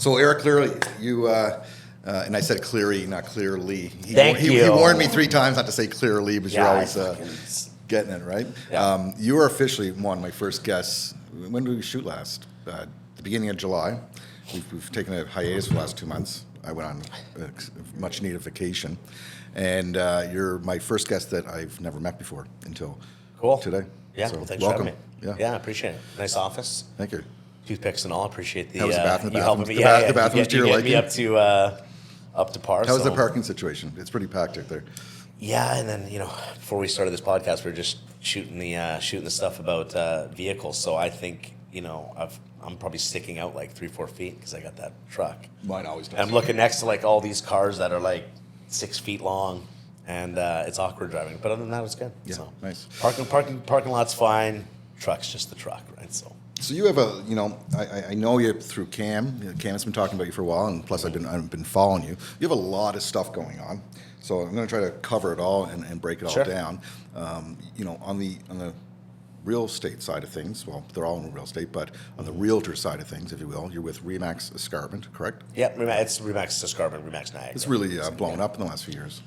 So Eric, clearly you, and I said Cleary, not Clearly. Thank you. He warned me 3 times not to say Clearly, but you're always getting it, right? Yeah. You are officially one of my first guests. When did we shoot last? The beginning of July. We've taken a hiatus for the last 2 months. I went on a much needed vacation. And you're my first guest that I've never met before until today. Yeah, so well, thanks welcome. for having me. Yeah, I appreciate it. Nice office. Thank you. Toothpicks and all. Appreciate the. How was the bathroom? You helping me? The bathrooms to your you get liking? me up to par. How's the parking situation? It's pretty packed out there. Yeah, and then before we started this podcast, we were just shooting the stuff about vehicles. So I think I'm probably sticking out like 3-4 feet because I got that truck. Mine always does. And I'm looking next to like all these cars that are like 6 feet long, and it's awkward driving. But other than that, it's good. Yeah, so, nice. Parking lot's fine. Truck's just the truck, right? So you have I know you through Cam. Cam has been talking about you for a while, and plus I've been following you. You have a lot of stuff going on. So I'm going to try to cover it all and break it all down. On the real estate side of things, well, they're all in real estate, but on the realtor side of things, if you will, you're with Remax Escarpment, correct? Yeah, it's Remax Escarpment, Remax Niagara. It's really blown up in the last few years.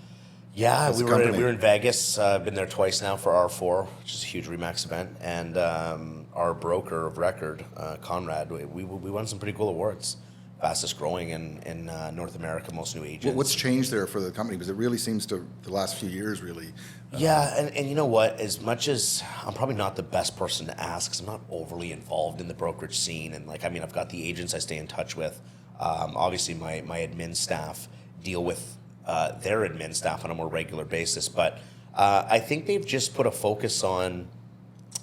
Yeah, we were in Vegas. Been there twice now for R4, which is a huge Remax event, and our broker of record, Conrad, we won some pretty cool awards. Fastest growing in North America, most new agents. What's changed there for the company? Because it really seems to, the last few years, really. Yeah, and you know what? As much as I'm probably not the best person to ask, because I'm not overly involved in the brokerage scene, and I've got the agents I stay in touch with. Obviously, my admin staff deal with their admin staff on a more regular basis, but I think they've just put a focus on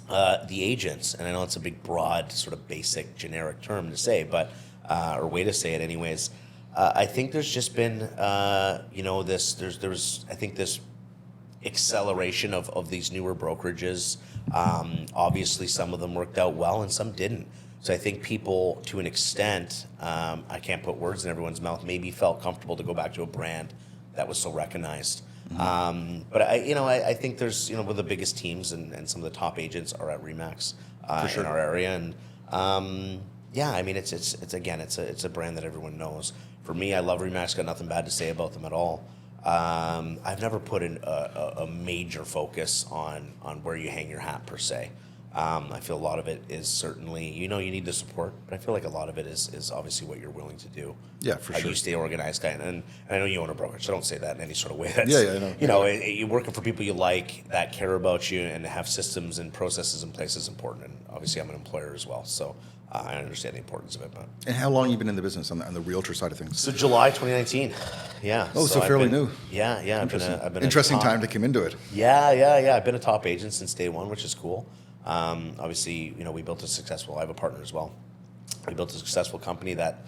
the agents, and I know it's a big, broad, sort of basic, generic term to say, but or way to say it, anyways. I think there's just been there's this acceleration of these newer brokerages. Obviously, some of them worked out well, and some didn't. So I think people, to an extent, I can't put words in everyone's mouth, maybe felt comfortable to go back to a brand that was so recognized. Mm-hmm. But I think there's one of the biggest teams and some of the top agents are at Remax in our area, and it's a brand that everyone knows. For me, I love Remax. Got nothing bad to say about them at all. I've never put in a major focus on where you hang your hat per se. I feel a lot of it is certainly, you need the support, but I feel like a lot of it is obviously what you're willing to do. Yeah, for sure. You stay organized, and I know you own a brokerage, so don't say that in any sort of way. That's, I know. You're working for people you like, that care about you, and have systems and processes in place is important. And obviously, I'm an employer as well, so I understand the importance of it. But and how long have you been in the business on the realtor side of things? So July 2019. Yeah. Oh, so fairly new. Yeah. I've been interesting time to come into it. Yeah. I've been a top agent since day one, which is cool. Obviously, we built I have a partner as well. We built a successful company that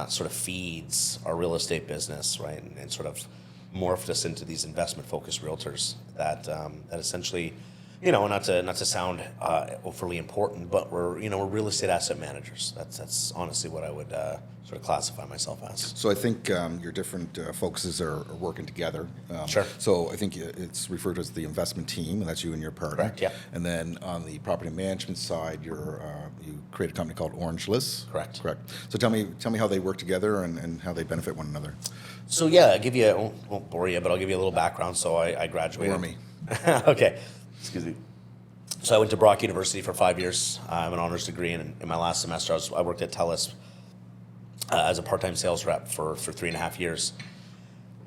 sort of feeds our real estate business, right? And sort of morphed us into these investment-focused realtors that essentially, not to sound overly important, but we're real estate asset managers. That's honestly what I would sort of classify myself as. So I think your different focuses are working together. Sure. So I think it's referred to as the investment team, and that's you and your partner. Correct, yeah. And then on the property management side, you create a company called Orange List. Correct. So tell me how they work together and how they benefit one another. So yeah, I'll give you, I won't bore you, but I'll give you a little background. So I graduated. Bore me. Okay. Excuse me. So I went to Brock University for 5 years. I have an honors degree, and in my last semester, I worked at TELUS as a part-time sales rep for 3.5 years.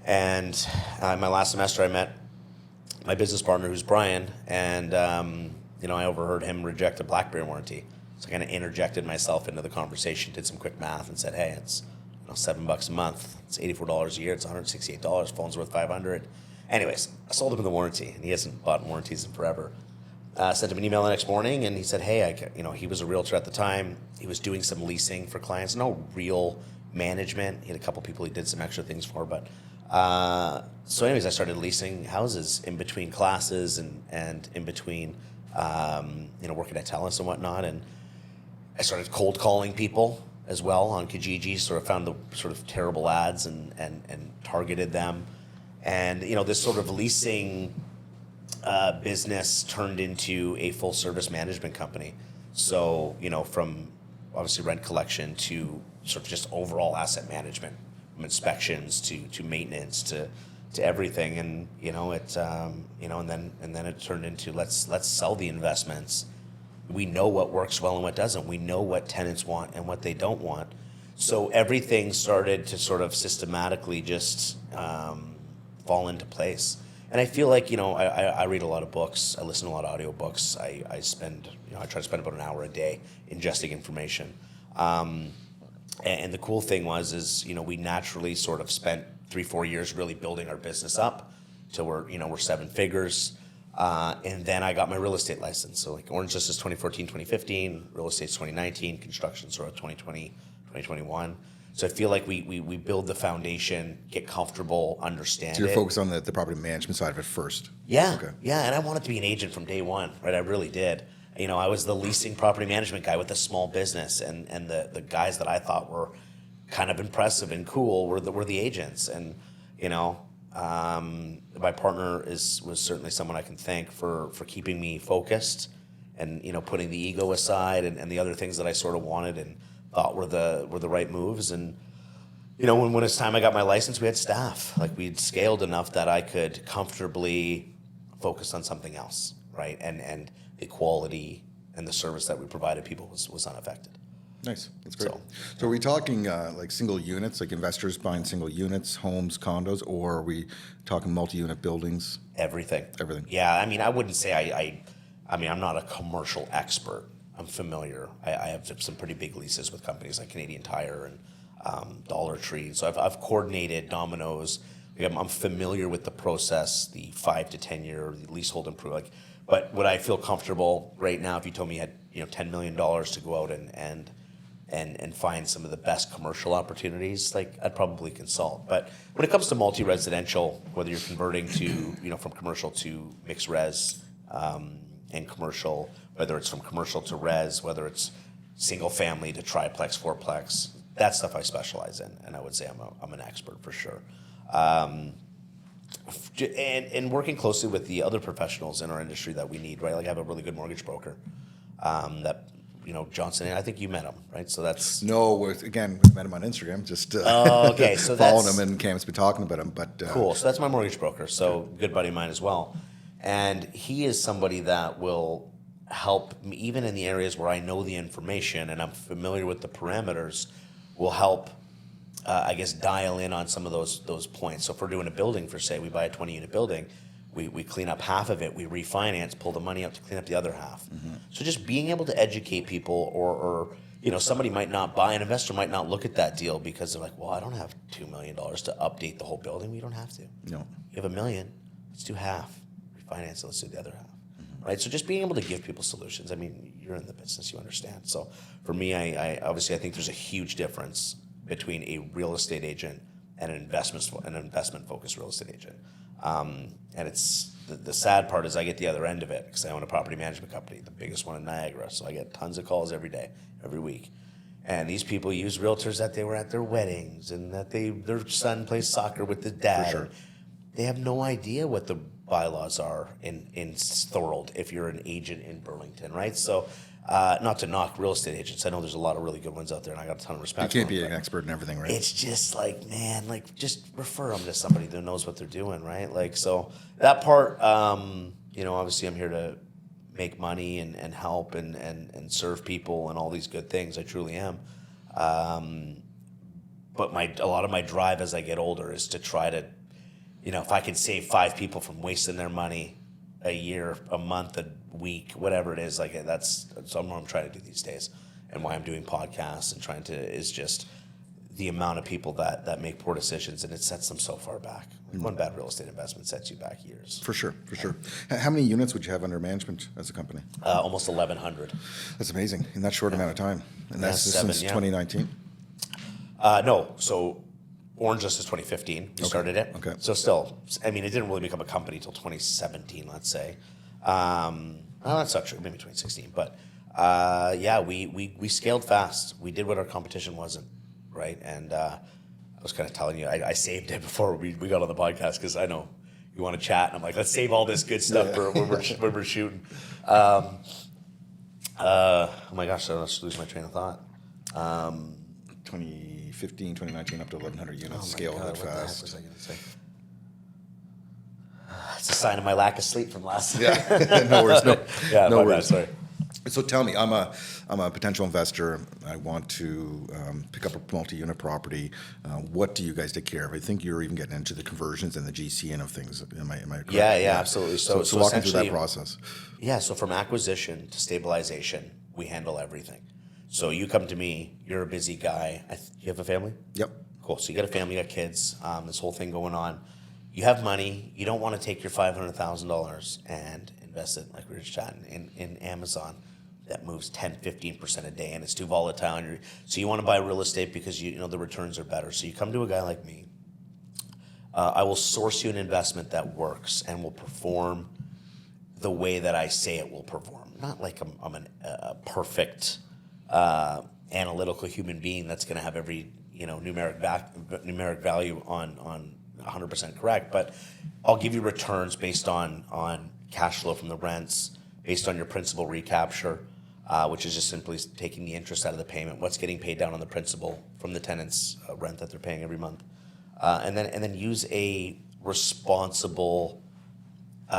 And in my last semester, I met my business partner, who's Brian, and I overheard him reject a BlackBerry warranty. So I kind of interjected myself into the conversation, did some quick math, and said, "Hey, it's $7 a month. It's $84 a year. It's $168. Phone's worth $500." Anyways, I sold him the warranty, and he hasn't bought warranties in forever. Sent him an email the next morning, and he said, "Hey, he was a realtor at the time. He was doing some leasing for clients, no real management. He had a couple people he did some extra things for, but so anyways, I started leasing houses in between classes and in between, working at TELUS and whatnot, and I started cold calling people as well on Kijiji. Sort of found the sort of terrible ads and targeted them, and this sort of leasing." Business turned into a full service management company. So, from obviously rent collection to sort of just overall asset management, from inspections to maintenance to everything. And and then it turned into let's sell the investments. We know what works well and what doesn't. We know what tenants want and what they don't want. So everything started to sort of systematically just fall into place. And I feel like, I read a lot of books. I listen to a lot of audiobooks. I try to spend about an hour a day ingesting information. And the cool thing is we naturally sort of spent 3-4 years really building our business up till we're 7 figures. And then I got my real estate license. So like Orange Justice 2014, 2015, real estate's 2019, construction sort of 2020, 2021. So I feel like we build the foundation, get comfortable, understand So you're it. focused on the property management side of it first. Yeah, Okay. yeah, and I wanted to be an agent from day one, right? I really did. I was the leasing property management guy with a small business, and the guys that I thought were kind of impressive and cool were the agents. And my partner was certainly someone I can thank for keeping me focused and putting the ego aside and the other things that I sort of wanted and thought were the right moves. And when it's time I got my license, we had staff. Like we'd scaled enough that I could comfortably focus on something else, right? And the quality and the service that we provided people was unaffected. Nice. That's great. So are we talking like single units, like investors buying single units, homes, condos, or are we talking multi-unit buildings? Everything. Everything. Yeah, I wouldn't say I'm not a commercial expert. I'm familiar. I have some pretty big leases with companies like Canadian Tire and Dollar Tree. So I've coordinated Domino's. I'm familiar with the process, the 5 to 10 year leasehold improvement. But would I feel comfortable right now if you told me you had $10 million to go out and find some of the best commercial opportunities? Like I'd probably consult. But when it comes to multi-residential, whether you're converting to from commercial to mixed res and commercial, whether it's from commercial to res, whether it's single family to triplex, fourplex, that stuff I specialize in, and I would say I'm an expert for sure. And working closely with the other professionals in our industry that we need, right? Like I have a really good mortgage broker that Johnson, and I think you met him, right? So that's Again, met him on Instagram. Just okay. So following him, and Cam's been talking about him. But cool. So that's my mortgage broker. So good buddy of mine as well, and he is somebody that will help me even in the areas where I know the information and I'm familiar with the parameters. Will help, I guess, dial in on some of those points. So if we're doing a building, for say, we buy a 20-unit building. We clean up half of it, we refinance, pull the money up to clean up the other half. Mm-hmm. So just being able to educate people or somebody might not buy, an investor might not look at that deal because they're like, well, I don't have $2 million to update the whole building. We don't have to. No. You have $1 million, let's do half. Refinance it, let's do the other half. Mm-hmm. Right? So just being able to give people solutions. I mean, you're in the business, you understand. So for me, I obviously I think there's a huge difference between a real estate agent and an investment focused real estate agent. And it's the sad part is I get the other end of it because I own a property management company, the biggest one in Niagara. So I get tons of calls every day, every week. And these people use realtors that they were at their weddings and that their son plays soccer with the dad. For sure. They have no idea what the bylaws are in Thorold if you're an agent in Burlington, right? So not to knock real estate agents. I know there's a lot of really good ones out there, and I got a ton of respect. You can't for them, be an expert in everything, right? It's just like, man, like just refer them to somebody that knows what they're doing, right? Like, so that part, obviously I'm here to make money and help and serve people and all these good things. I truly am. But a lot of my drive as I get older is to try to, if I can save 5 people from wasting their money a year, a month, a week, whatever it is, like that's what I'm trying to do these days, and why I'm doing podcasts and is just the amount of people that make poor decisions, and it sets them so far back. One bad real estate investment sets you back years. For sure. How many units would you have under management as a company? Almost 1,100. That's amazing in that short amount of time, and that's since 2019. No, so Orange Justice 2015, we started it. Okay. So still, it didn't really become a company until 2017, let's say. That's not true, maybe 2016. But we scaled fast. We did what our competition wasn't, right? And I was kind of telling you, I saved it before we got on the podcast because I know you want to chat. And I'm like, let's save all this good stuff for when we're shooting. Oh my gosh, I just lose my train of thought. 2015, 2019, up to 1,100 units. Oh my Scale God, that what the heck fast. was I going to say? It's a sign of my lack of sleep from last night. Yeah, no worries. No, Yeah, no my worries. bad, sorry. So tell me, I'm a potential investor. I want to pick up a multi-unit property. What do you guys take care of? I think you're even getting into the conversions and the GCN of things. Am I correct? Yeah, absolutely. So walk me through that essentially, process. Yeah, so from acquisition to stabilization, we handle everything. So you come to me, you're a busy guy. You have a family? Yep. Cool. So you got a family, you got kids, this whole thing going on. You have money. You don't want to take your $500,000 and invest it, like we were just chatting, in Amazon that moves 10, 15% a day and it's too volatile. So you want to buy real estate because you know the returns are better. So you come to a guy like me. I will source you an investment that works and will perform the way that I say it will perform. Not like I'm a perfect analytical human being that's going to have every numeric value on 100% correct, but I'll give you returns based on cash flow from the rents, based on your principal recapture, which is just simply taking the interest out of the payment, what's getting paid down on the principal from the tenant's rent that they're paying every month, and then use a responsible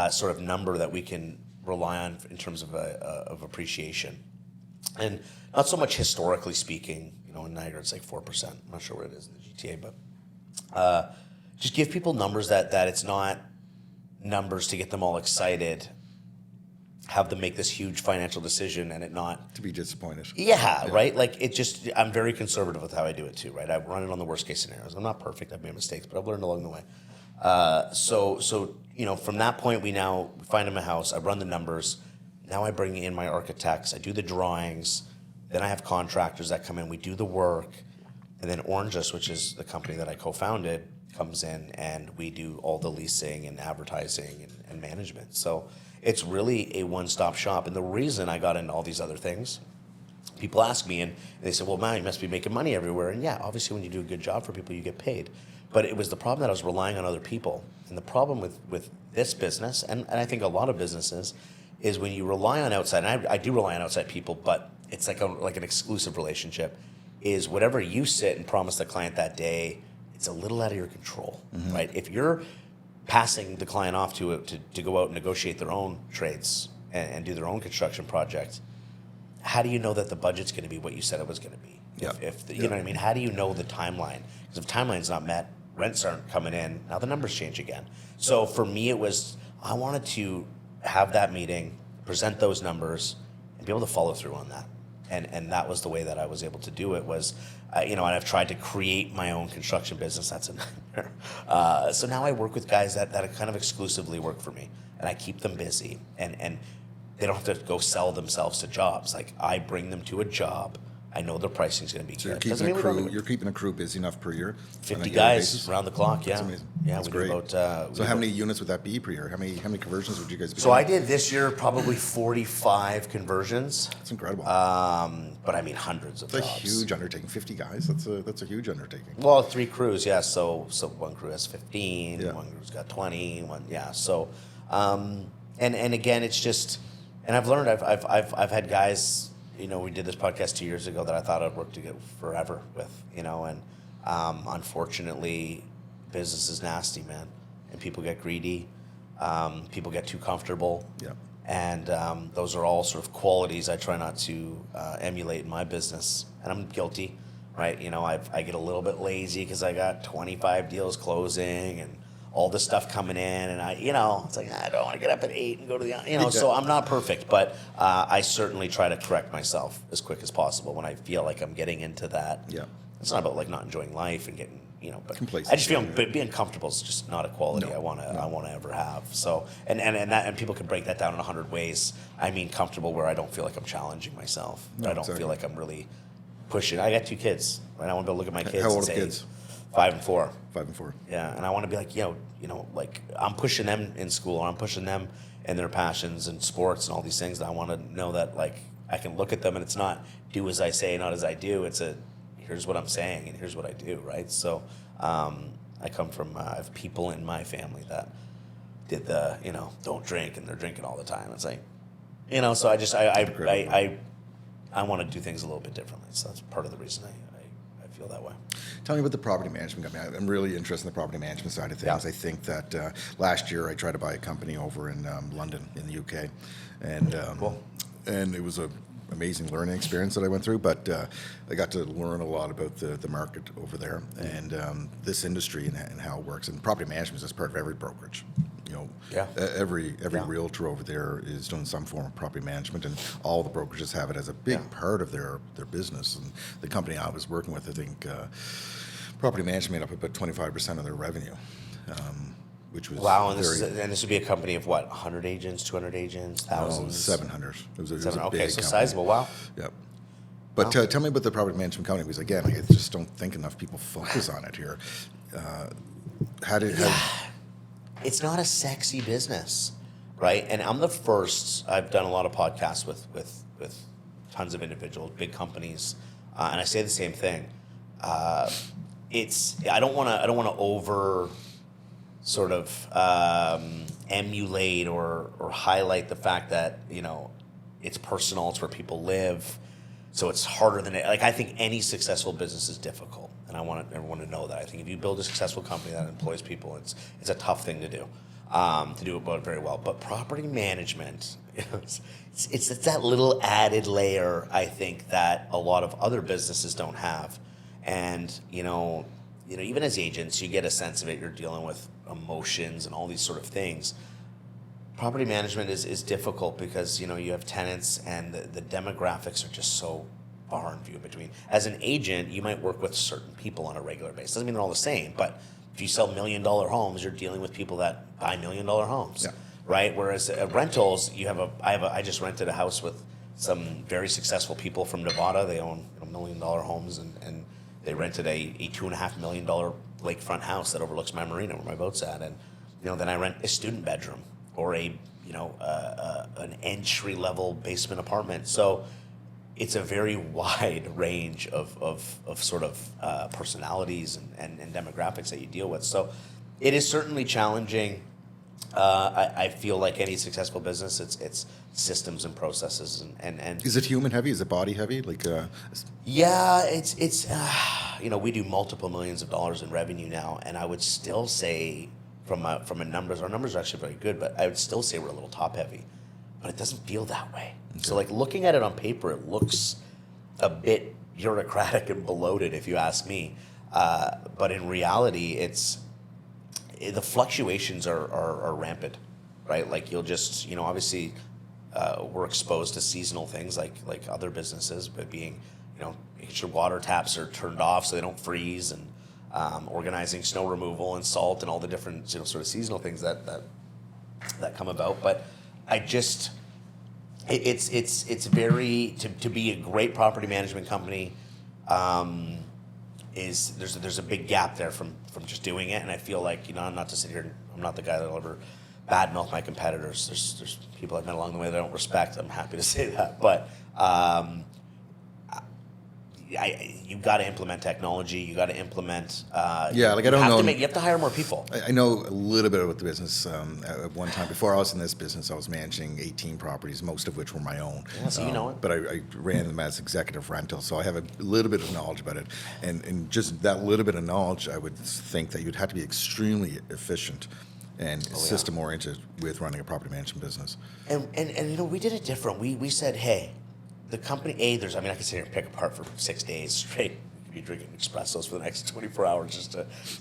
sort of number that we can rely on in terms of appreciation, and not so much historically speaking. In Niagara it's like 4%. I'm not sure what it is in the GTA, but just give people numbers that it's not numbers to get them all excited, have them make this huge financial decision and it not To be disappointed. yeah, right? Like I'm very conservative with how I do it too, right? I run it on the worst case scenarios. I'm not perfect, I've made mistakes, but I've learned along the way. So from that point we find them a house, I run the numbers, now I bring in my architects, I do the drawings, then I have contractors that come in, we do the work, and then Orangeus, which is the company that I co-founded, comes in and we do all the leasing and advertising and management. So it's really a one-stop shop. And the reason I got into all these other things, people ask me and they say, well, man, you must be making money everywhere. And yeah, obviously when you do a good job for people, you get paid. But it was the problem that I was relying on other people. And the problem with this business, and I think a lot of businesses, is when you rely on outside, and I do rely on outside people, but it's like an exclusive relationship, is whatever you sit and promise the client that day, it's a little out of your control, right? If you're passing the client off to go out and negotiate their own trades and do their own construction project, how do you know that the budget's going to be what you said it was going to be? Yeah. You know what I mean? How do you know the timeline? Because if timeline's not met, rents aren't coming in, now the numbers change again. So for me, I wanted to have that meeting, present those numbers, and be able to follow through on that. And that was the way that I was able to do it was, and I've tried to create my own construction business. That's a nightmare. So now I work with guys that kind of exclusively work for me, and I keep them busy. And they don't have to go sell themselves to jobs. Like I bring them to a job. I know their pricing's going to be So good. you're keeping a crew busy enough per year? 50 guys basis? around the clock, yeah. That's amazing. Yeah, That's we great. do about... So how many units would that be per year? How many conversions would you guys be So doing? I did this year probably 45 conversions. That's incredible. But I mean hundreds of It's a jobs. huge undertaking. 50 guys, that's a huge undertaking. Well, 3 crews, yeah. So one crew has 15, Yeah. one crew's got 20, yeah. So, and again, it's just, and I've learned. I've had guys. We did this podcast 2 years ago that I thought I'd work together forever with. And unfortunately, business is nasty, man, and people get greedy. People get too comfortable. Yeah. And those are all sort of qualities I try not to emulate in my business. And I'm guilty, right? I get a little bit lazy because I got 25 deals closing and all this stuff coming in. And it's like, I don't want to get up at 8 and go to the, so I'm not perfect. But I certainly try to correct myself as quick as possible when I feel like I'm getting into that. Yeah. It's not about like not enjoying life and getting, but Complacent, I just feel yeah. being comfortable is just not a quality I want to ever have. So and people can break that down in 100 ways. I mean comfortable where I don't feel like I'm challenging myself. No, I don't exactly. feel like I'm really pushing. I got 2 kids, right? I want to be able to look at my kids How old and are say the kids? 5 and 4. 5 and 4. Yeah, and I want to be like, like I'm pushing them in school, or I'm pushing them in their passions and sports and all these things. And I want to know that like I can look at them and it's not do as I say, not as I do. It's here's what I'm saying and here's what I do, right? So I come from I have people in my family that did the don't drink and they're drinking all the time. It's like so I I want to do things a little bit differently. So that's part of the reason I feel that way. Tell me about the property management company. I'm really interested in the property management side of things. Yeah. I think that last year I tried to buy a company over in London, in the UK, and Cool. and it was a amazing learning experience that I went through. But I got to learn a lot about the market over there and this industry and how it works. And property management is just part of every brokerage. You know, Yeah. every realtor over there is doing some form of property management, and all the brokerages have it as a big part of their business. And the company I was working with, I think, property management made up about 25% of their revenue, which was Wow, and very. this would be a company of what, 100 agents, 200 agents, thousands? 700. It was a Okay, big so company. sizable. Wow. Yep. But tell me about the property management company, because again, I just don't think enough people focus on it here. It's not a sexy business, right? And I'm the first. I've done a lot of podcasts with tons of individuals, big companies, and I say the same thing. It's I don't want to over sort of emulate or highlight the fact that it's personal. It's where people live, so it's harder than it. Like, I think any successful business is difficult. And I want everyone to know that. I think if you build a successful company that employs people, it's a tough thing to do it very well. But property management, it's that little added layer, I think, that a lot of other businesses don't have. And even as agents, you get a sense of it. You're dealing with emotions and all these sort of things. Property management is difficult because you have tenants and the demographics are just so far and few between. As an agent, you might work with certain people on a regular basis. Doesn't mean they're all the same, but if you sell $1 million homes, you're dealing with people that buy $1 million homes, right? Whereas rentals, I just rented a house with some very successful people from Nevada. They own $1 million homes, and they rented a $2.5 million lakefront house that overlooks my marina where my boat's at, and then I rent a student bedroom or an entry level basement apartment. So it's a very wide range of sort of personalities and demographics that you deal with. So it is certainly challenging. I feel like any successful business, it's systems and processes and Is it human heavy? Is it body heavy? yeah, it's we do multiple millions of dollars in revenue now, and I would still say from a numbers, our numbers are actually very good, but I would still say we're a little top heavy, but it doesn't feel that way. Okay. So looking at it on paper, it looks a bit bureaucratic and bloated, if you ask me. But in reality, the fluctuations are rampant, right? Like you'll just, obviously we're exposed to seasonal things like other businesses, but being, making sure water taps are turned off so they don't freeze, and organizing snow removal and salt and all the different, sort of seasonal things that come about. But I just, it's very, to be a great property management company, there's a big gap there from just doing it. And I feel like, not to sit here, I'm not the guy that'll ever badmouth my competitors. There's people I've met along the way that I don't respect. I'm happy to say that. But you've got to implement technology. You got to implement. I don't know. You have to hire more people. I know a little bit about the business. At one time, before I was in this business, I was managing 18 properties, most of which were my own. Yeah, so you know it. But I ran them as executive rental, so I have a little bit of knowledge about it. And just that little bit of knowledge, I would think that you'd have to be extremely efficient and system oriented with running a property management business. And we did it different. We said, hey, the company I could sit here and pick apart for 6 days straight. We could be drinking espressos for the next 24 hours just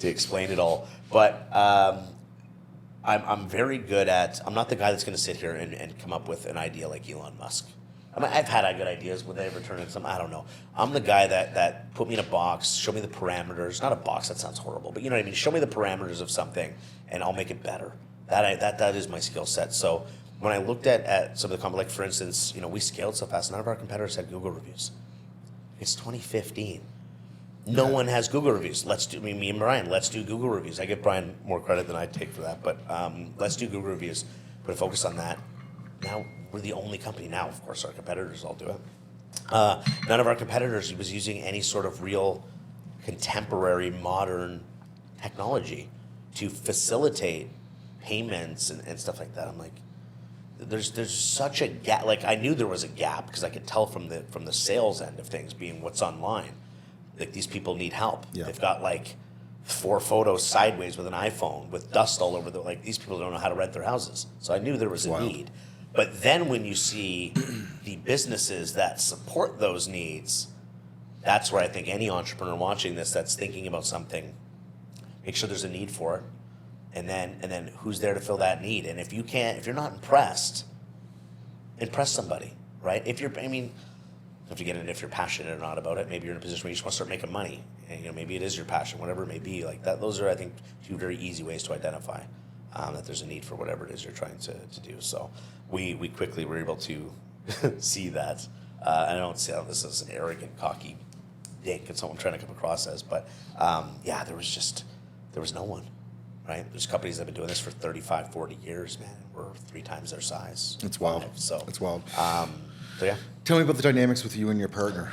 to explain it all. But I'm very good at. I'm not the guy that's going to sit here and come up with an idea like Elon Musk. I've had good ideas. Would they ever turn into something? I don't know. I'm the guy that put me in a box, show me the parameters. Not a box, that sounds horrible, but you know what I mean. Show me the parameters of something, and I'll make it better. That is my skill set. So when I looked at some of the companies, like for instance, we scaled so fast, none of our competitors had Google reviews. It's 2015. No one has Google reviews. Me and Bryan, let's do Google reviews. I give Bryan more credit than I take for that, but let's do Google reviews. Put a focus on that. Now we're the only company. Now, of course, our competitors all do it. None of our competitors was using any sort of real contemporary modern technology to facilitate payments and stuff like that. I'm like, there's such a gap. Like I knew there was a gap because I could tell from the sales end of things, being what's online. Like these people need help. Yeah. They've got like 4 photos sideways with an iPhone with dust all over. Like these people don't know how to rent their houses. So I knew there was a need. But then when you see the businesses that support those needs, that's where I think any entrepreneur watching this that's thinking about something, make sure there's a need for it, and then who's there to fill that need. And if you're not impressed, impress somebody, right? If you're passionate or not about it, maybe you're in a position where you just want to start making money, and maybe it is your passion, whatever it may be. Like that, those are I think 2 very easy ways to identify that there's a need for whatever it is you're trying to do. So we quickly were able to see that. I don't see how this is an arrogant, cocky dink and someone trying to come across as, but there was no one, right? There's companies that have been doing this for 35, 40 years, man. We're 3 times their size. It's wild. So it's wild. So yeah. Tell me about the dynamics with you and your partner.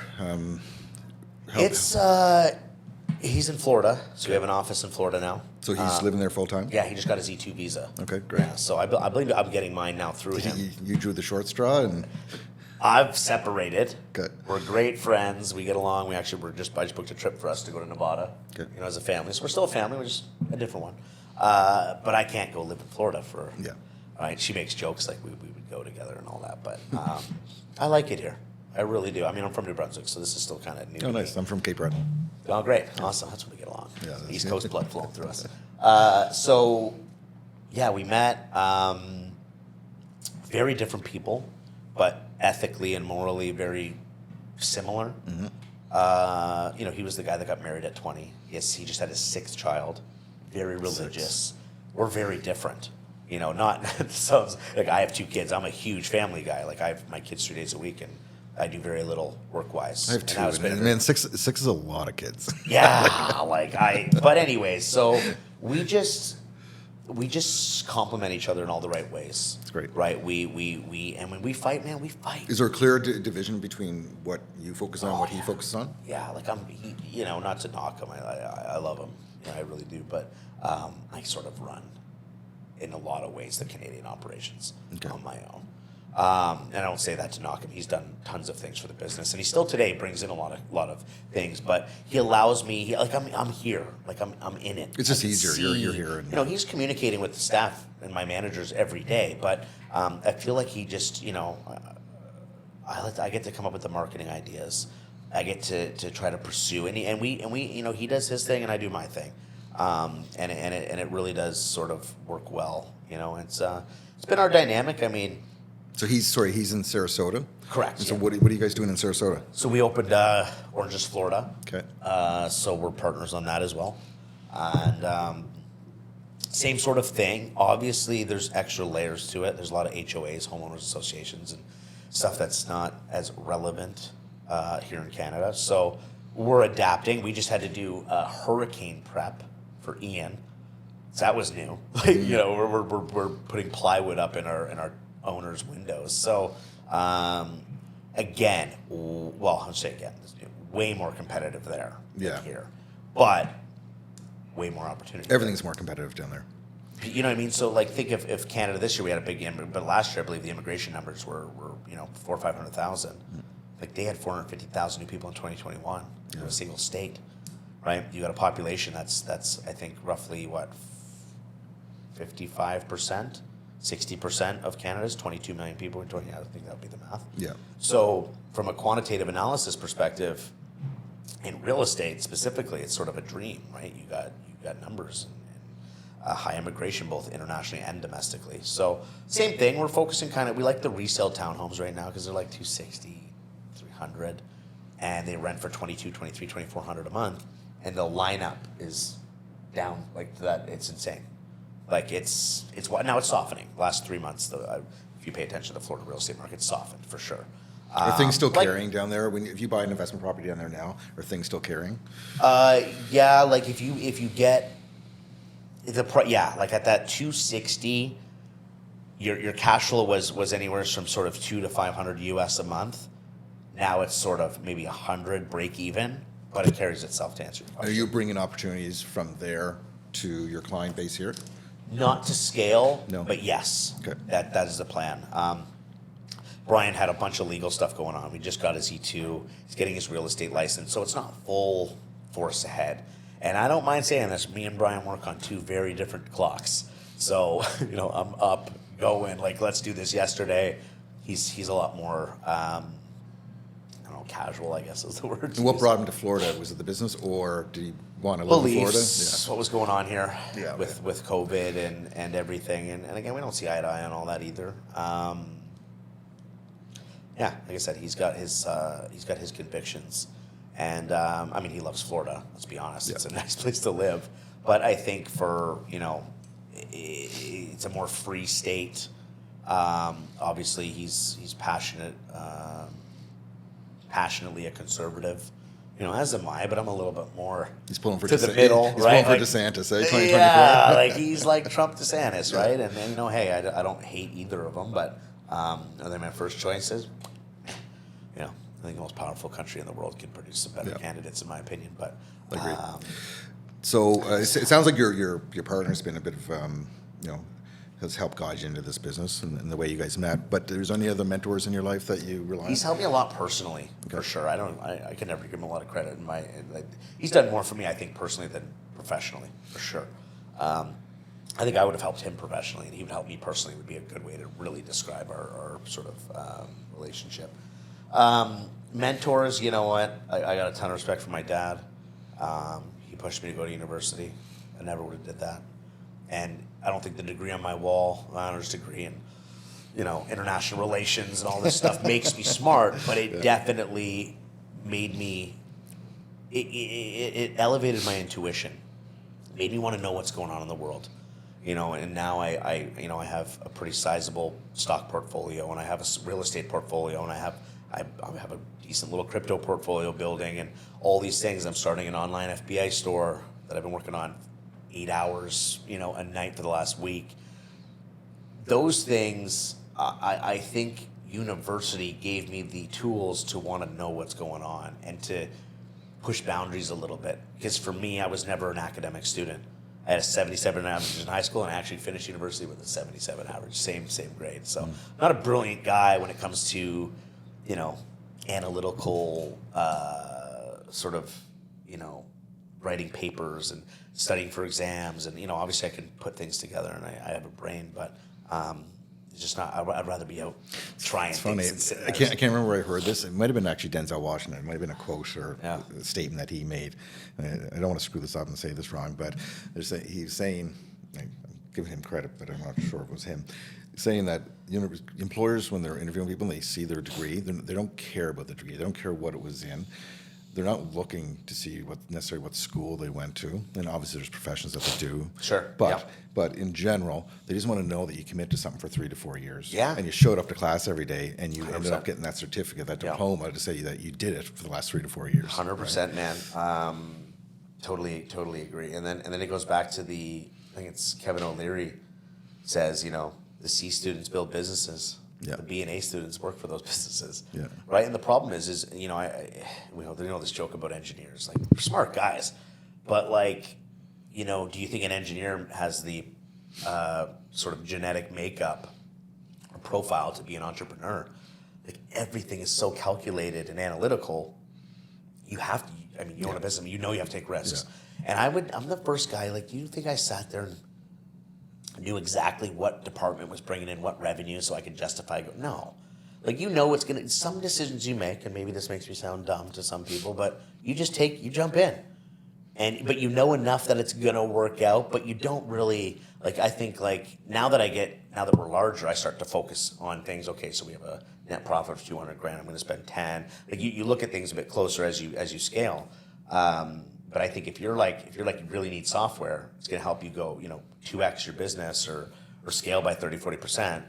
He's in Florida, so we have an office in Florida now. So he's living there full time? Yeah, he just got his E2 visa. Okay, great. Yeah, so I believe I'm getting mine now through him. You drew the short straw, and I've separated. Good. We're great friends. We get along. I just booked a trip for us to go to Nevada. Good. As a family. So we're still a family. We're just a different one. But I can't go live in Florida for. Yeah. Right. She makes jokes like we would go together and all that, but I like it here. I really do. I mean, I'm from New Brunswick, so this is still kind of new. Oh, nice. I'm from Cape Breton. Oh, great. Awesome. That's when we get along. Yeah, East Coast blood flowing through us. So, yeah, we met. Very different people, but ethically and morally very similar. Mm-hmm. He was the guy that got married at 20. Yes, he just had his 6th child. Very religious. We're very different. Not sounds like I have 2 kids. I'm a huge family guy. Like I have my kids 3 days a week, and I do very little work-wise. I have 2, and man, six is a lot of kids. Yeah, but anyways, so we just complement each other in all the right ways. That's great. Right? And when we fight, man, we fight. Is there a clear division between what you focus on and what he focuses on? Yeah, like not to knock him. I love him. I really do. But I sort of run in a lot of ways the Canadian operations on my own. And I don't say that to knock him. He's done tons of things for the business, and he still today brings in a lot of things. But he allows me, I'm here, like I'm in it. It's just easier. You're here. And, he's communicating with the staff and my managers every day. But I feel like he just, I get to come up with the marketing ideas. I get to try to pursue, and we he does his thing and I do my thing, and it really does sort of work well. It's been our dynamic. I mean. So he's in Sarasota? Correct. And so what are you guys doing in Sarasota? So we opened Oranges, Florida. Okay. So we're partners on that as well. And same sort of thing. Obviously, there's extra layers to it. There's a lot of HOAs, homeowners associations, and stuff that's not as relevant here in Canada. So we're adapting. We just had to do a hurricane prep for Ian. So that was new. We're putting plywood up in our owners' windows. So, again, way more competitive there than here. But way more opportunity. Everything's more competitive down there. You know what I mean? So, think if Canada this year we had a big, but last year I believe the immigration numbers were 400,000 or 500,000. Like they had 450,000 new people in 2021 in a single state, right? You got a population that's I think roughly 55%. 60% of Canada's 22 million people. I think that would be the math. Yeah. So from a quantitative analysis perspective, in real estate specifically, it's sort of a dream, right? You got numbers and high immigration both internationally and domestically. So same thing. We're focusing we like the resale townhomes right now because they're like 260, 300, and they rent for 22, 23, 2,400 a month, and the lineup is down like that. It's insane. Like it's now it's softening. Last 3 months, if you pay attention to the Florida real estate market, it's softened for sure. Are things still carrying down there? If you buy an investment property down there now, are things still carrying? Yeah. Like if you get like at that 260, your cash flow was anywhere from sort of $200 to $500 US a month. Now it's sort of maybe 100 break even, but it carries itself to answer your question. Are you bringing opportunities from there to your client base here? Not to scale, No. but yes, Okay. that is the plan. Brian had a bunch of legal stuff going on. We just got his E2. He's getting his real estate license, so it's not full force ahead. And I don't mind saying this. Me and Brian work on two very different clocks. So I'm up, going like, let's do this yesterday. He's a lot more I don't know, casual, I guess is the word. And what brought him to Florida? Was it the business, or did he want to live in Florida? Beliefs, what was going on here Yeah. with COVID and everything. And again, we don't see eye to eye on all that either. Yeah, like I said, he's got his convictions, and I mean, he loves Florida. Let's be honest; It's a nice place to live. But I think for it's a more free state. Obviously, he's passionately a conservative. As am I, but I'm a little bit more. He's pulling for to the middle, he's right? pulling for DeSantis, 2024. Yeah, like he's like Trump DeSantis, right? And hey, I don't hate either of them, but are they my first choices? I think the most powerful country in the world can produce some better candidates, in my opinion. But Agreed. So it sounds like your partner's been a bit of has helped guide you into this business and the way you guys met. But there's any other mentors in your life that you rely on? He's helped me a lot personally, for sure. I can never give him a lot of credit. He's done more for me, I think, personally than professionally, for sure. I think I would have helped him professionally, and he would help me personally. Would be a good way to really describe our sort of relationship. Mentors, you know what? I got a ton of respect for my dad. He pushed me to go to university. I never would have did that. And I don't think the degree on my wall, my honors degree in, international relations and all this stuff makes me smart, but it definitely made me, it elevated my intuition, made me want to know what's going on in the world. And now I have a pretty sizable stock portfolio, and I have a real estate portfolio, and I have a decent little crypto portfolio building, and all these things. I'm starting an online FBA store that I've been working on 8 hours, a night for the last week. Those things, I think university gave me the tools to want to know what's going on and to push boundaries a little bit. Because for me, I was never an academic student. I had a 77 average in high school, and I actually finished university with a 77 average, same grade. So not a brilliant guy when it comes to, analytical sort of, writing papers and studying for exams. And, obviously I can put things together, and I have a brain, but it's just not, I'd rather be out trying things. It's funny. I can't remember where I heard this. It might have been actually Denzel Washington. It might have been a quote or a statement that he made. I don't want to screw this up and say this wrong, but he's saying, I'm giving him credit, but I'm not sure if it was him, saying that employers, when they're interviewing people and they see their degree, they don't care about the degree. They don't care what it was in. They're not looking to see necessarily what school they went to. And obviously there's professions that they do. Sure. But in general, they just want to know that you commit to something for 3 to 4 years. Yeah. And you showed up to class every day, and you 100%. ended up getting that certificate, that diploma to say that you did it for the last 3 to 4 years. 100%, man. Totally agree. And then it goes back to I think it's Kevin O'Leary says, the C students build businesses. Yeah. The B and A students work for those businesses. Yeah. Right? And the problem is we know this joke about engineers. Like, they're smart guys. But do you think an engineer has the sort of genetic makeup or profile to be an entrepreneur? Like, everything is so calculated and analytical. You have to, you own a business, you have to take risks. Yeah. And I'm the first guy, do you think I sat there and knew exactly what department was bringing in what revenue so I could justify? No. It's going to, some decisions you make, and maybe this makes me sound dumb to some people, but you jump in. But enough that it's going to work out, but you don't really, I think now that we're larger, I start to focus on things. Okay, so we have a net profit of $200,000. I'm going to spend 10. You look at things a bit closer as you scale. But I think if you're you really need software, it's going to help you go, 2x your business or scale by 30-40%.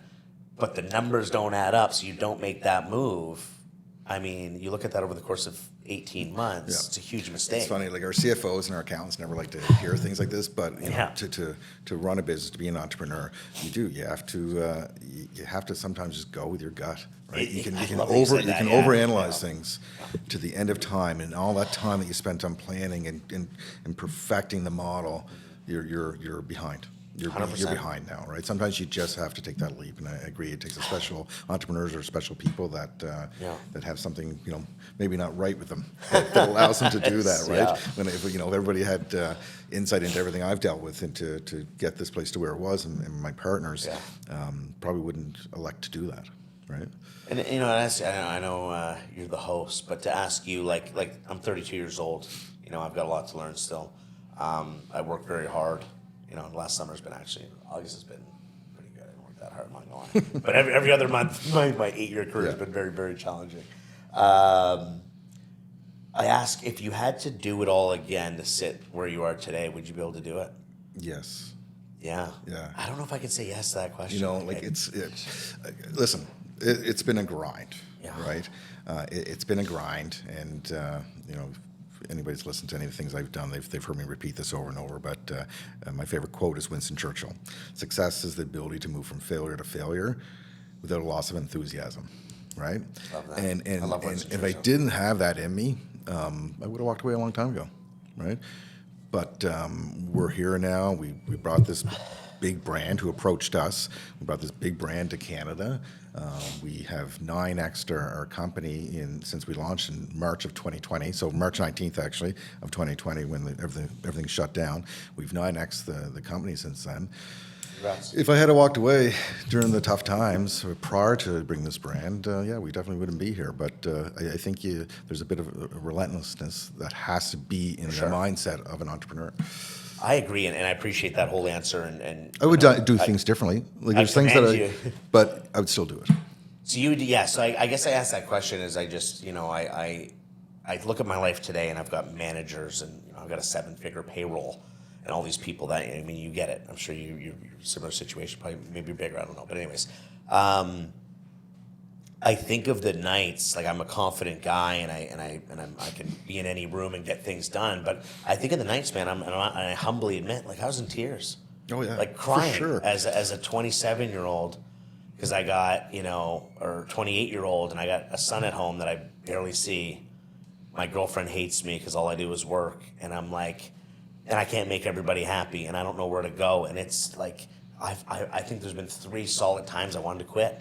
But the numbers don't add up, so you don't make that move. You look at that over the course of 18 months. Yeah. It's a huge mistake. It's funny, our CFOs and our accountants never like to hear things like this, but to run a business, to be an entrepreneur, you have to sometimes just go with your gut. Right? You can overanalyze things to the end of time, and all that time that you spent on planning and perfecting the model, you're behind. you're 100%. behind now, right? Sometimes you just have to take that leap, and I agree. It takes a special entrepreneurs or special people that that have something, maybe not right with them that allows them to do that, right? Yeah. When if everybody had insight into everything I've dealt with and to get this place to where it was, and my partners probably wouldn't elect to do that, right? And I know you're the host, but to ask you, like I'm 32 years old. I've got a lot to learn still. I work very hard. Last summer's been August has been pretty good. I didn't work that hard, I'm not gonna lie. But every other month, my 8-year career has been very, very challenging. I ask, if you had to do it all again to sit where you are today, would you be able to do it? Yes. Yeah. Yeah. I don't know if I can say yes to that question. Listen, it's been a grind, Yeah. right? It's been a grind, and if anybody's listened to any of the things I've done, they've heard me repeat this over and over. But my favorite quote is Winston Churchill: "Success is the ability to move from failure to failure without a loss of enthusiasm." Right? Love that. And I love Winston if I Churchill. didn't have that in me, I would have walked away a long time ago, right? But we're here now. We brought this big brand who approached us. We brought this big brand to Canada. We have 9x'd our company since we launched in March of 2020. So March 19th, actually, of 2020, when everything shut down. We've 9x'd the company since then. Congrats. If I had walked away during the tough times prior to bringing this brand, we definitely wouldn't be here. But I think there's a bit of a relentlessness that has to be in the mindset of an entrepreneur. I agree, and I appreciate that whole answer. And I would do things differently. Like there's things that but I would still do it. So you would, yeah. So I guess I asked that question as I just, I look at my life today, and I've got managers, and I've got a 7-figure payroll, and all these people that, you get it. I'm sure you're similar situation, probably maybe bigger. I don't know, but anyways, I think of the nights, like I'm a confident guy, and I can be in any room and get things done. But I think of the nights, man. And I humbly admit, like I was in tears. Oh yeah, like crying for sure. as a 27-year-old, because I got or 28-year-old, and I got a son at home that I barely see. My girlfriend hates me because all I do is work, and I'm like, and I can't make everybody happy, and I don't know where to go. And it's like I think there's been 3 solid times I wanted to quit.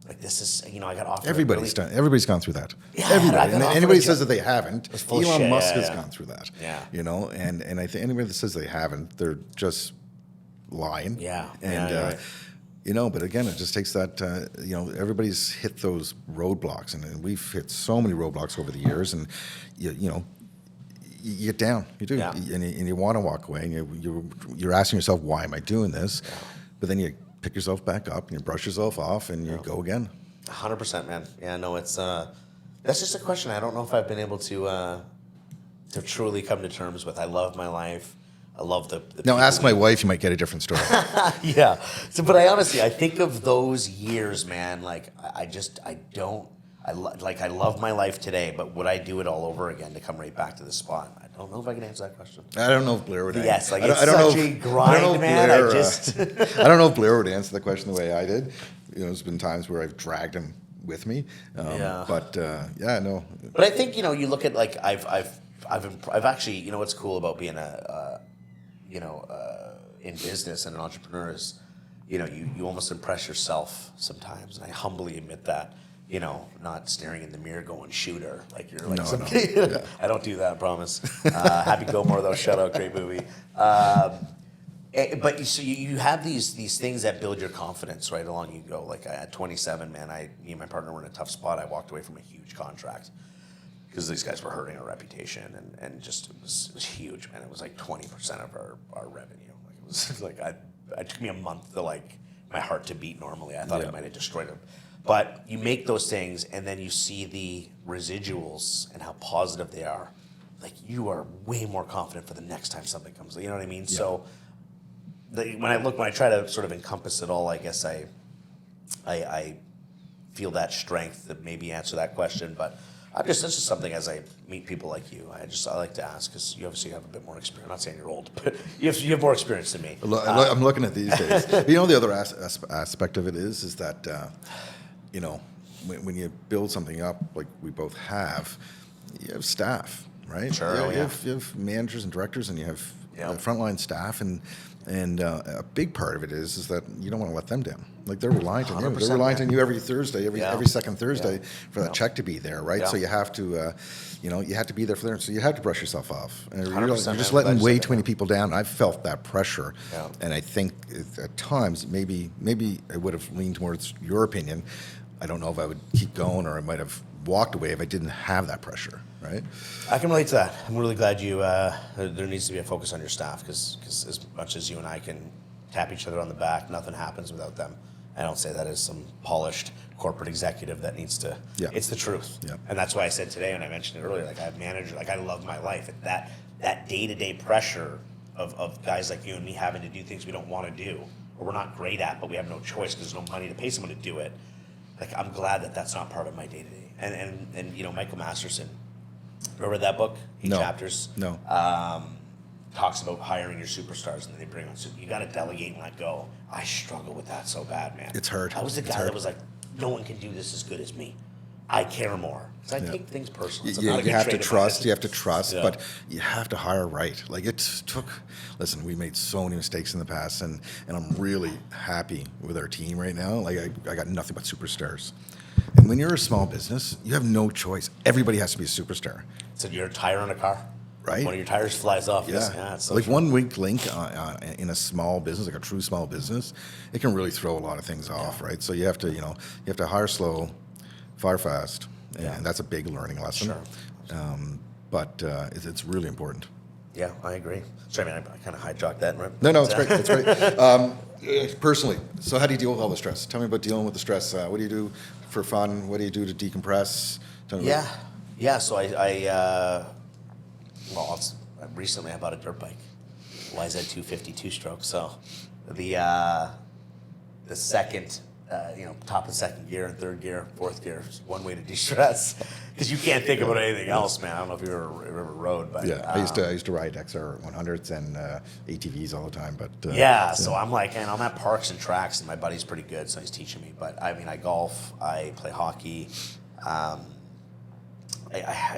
Like this is, I got offered. Everybody's gone through that. Yeah, everybody. And anybody job. says that they haven't, Elon Musk has gone through that. Yeah. And I think anybody that says they haven't, they're just lying. Yeah. And right. But again, it just takes that. Everybody's hit those roadblocks, and we've hit so many roadblocks over the years, and you get down. You do, and you want to walk away, and you're asking yourself, why am I doing this? Yeah. But then you pick yourself back up and you brush yourself off and you go again. 100%, man. Yeah, no, it's that's just a question I don't know if I've been able to truly come to terms with. I love my life. I love the now ask my wife, you might get a different story. Yeah. So, but I think of those years, man. Like I love my life today, but would I do it all over again to come right back to this spot? I don't know if I can answer that question. I don't know if Blair would. Yes, like it's such a grind, man. I don't know if Blair would answer the question the way I did. There's been times where I've dragged him with me. No. But I think you look at like I've actually what's cool about being in business and an entrepreneur is you almost impress yourself sometimes, and I humbly admit that. Not staring in the mirror going shooter like you're like some kid. Yeah. I don't do that, I promise. Happy Gilmore though, shout out, great movie. But so you have these things that build your confidence right along you go. Like at 27, man, me and my partner were in a tough spot. I walked away from a huge contract because these guys were hurting our reputation, and just it was huge, man. It was like 20% of our revenue. Like it was like it took me a month to like my heart to beat normally. I thought I might have destroyed it. But you make those things, and then you see the residuals and how positive they are. Like you are way more confident for the next time something comes. You know what I mean? Yeah. So when I try to sort of encompass it all, I guess I feel that strength to maybe answer that question. But that's just something as I meet people like you, I like to ask because you obviously have a bit more experience. I'm not saying you're old, but you have more experience than me. I'm looking at these days. The other aspect of it is that. When you build something up like we both have, you have staff, right? Sure. You have managers and directors, and you have Yeah. the frontline staff, and a big part of it is that you don't want to let them down. Like they're reliant on you. They're reliant on you every Thursday, every second Thursday for that check to be there, right? Yeah. So you have to, you have to be there for them. So you have to brush yourself off. And you're 100%, just man. letting way too many people down. I've felt that pressure, Yeah. and I think at times maybe I would have leaned towards your opinion. I don't know if I would keep going, or I might have walked away if I didn't have that pressure, right? I can relate to that. I'm really glad you. There needs to be a focus on your staff because as much as you and I can tap each other on the back, nothing happens without them. I don't say that as some polished corporate executive that needs to. Yeah. It's the truth, and that's why I said today, and I mentioned it earlier. Like I have manager, like I love my life. That day-to-day pressure of guys like you and me having to do things we don't want to do or we're not great at, but we have no choice because there's no money to pay someone to do it. Like I'm glad that that's not part of my day-to-day. And Michael Masterson, remember that book? 8 chapters. No. Talks about hiring your superstars, and then they bring on. You got to delegate and let go. I struggle with that so bad, man. It's hard. I was the guy that was like, no one can do this as good as me. I care more because I take things personally. So You have to trust. You have to trust, Yeah. but you have to hire right. Like it took. Listen, we made so many mistakes in the past, and I'm really happy with our team right now. Like I got nothing but superstars. And when you're a small business, you have no choice. Everybody has to be a superstar. So you're a tire on a car, right? One of your tires flies off. Yeah, It's so like true. one weak link in a small business, like a true small business, it can really throw a lot of things off, right? So you have to hire slow, fire fast, and that's a big learning lesson. Sure. But it's really important. Yeah, I agree. Sorry, man, I kind of hijacked that. Right? No, it's great. It's great. Personally, so how do you deal with all the stress? Tell me about dealing with the stress. What do you do for fun? What do you do to decompress? Tell me about So recently I bought a dirt bike, YZ250 two-stroke. So the second, top of second gear and third gear, fourth gear is one way to de-stress because you can't think about anything else, man. I don't know if you ever rode, but I used to ride XR 100s and ATVs all the time, but so I'm like, and I'm at parks and tracks, and my buddy's pretty good, so he's teaching me. But I mean, I golf, I play hockey. I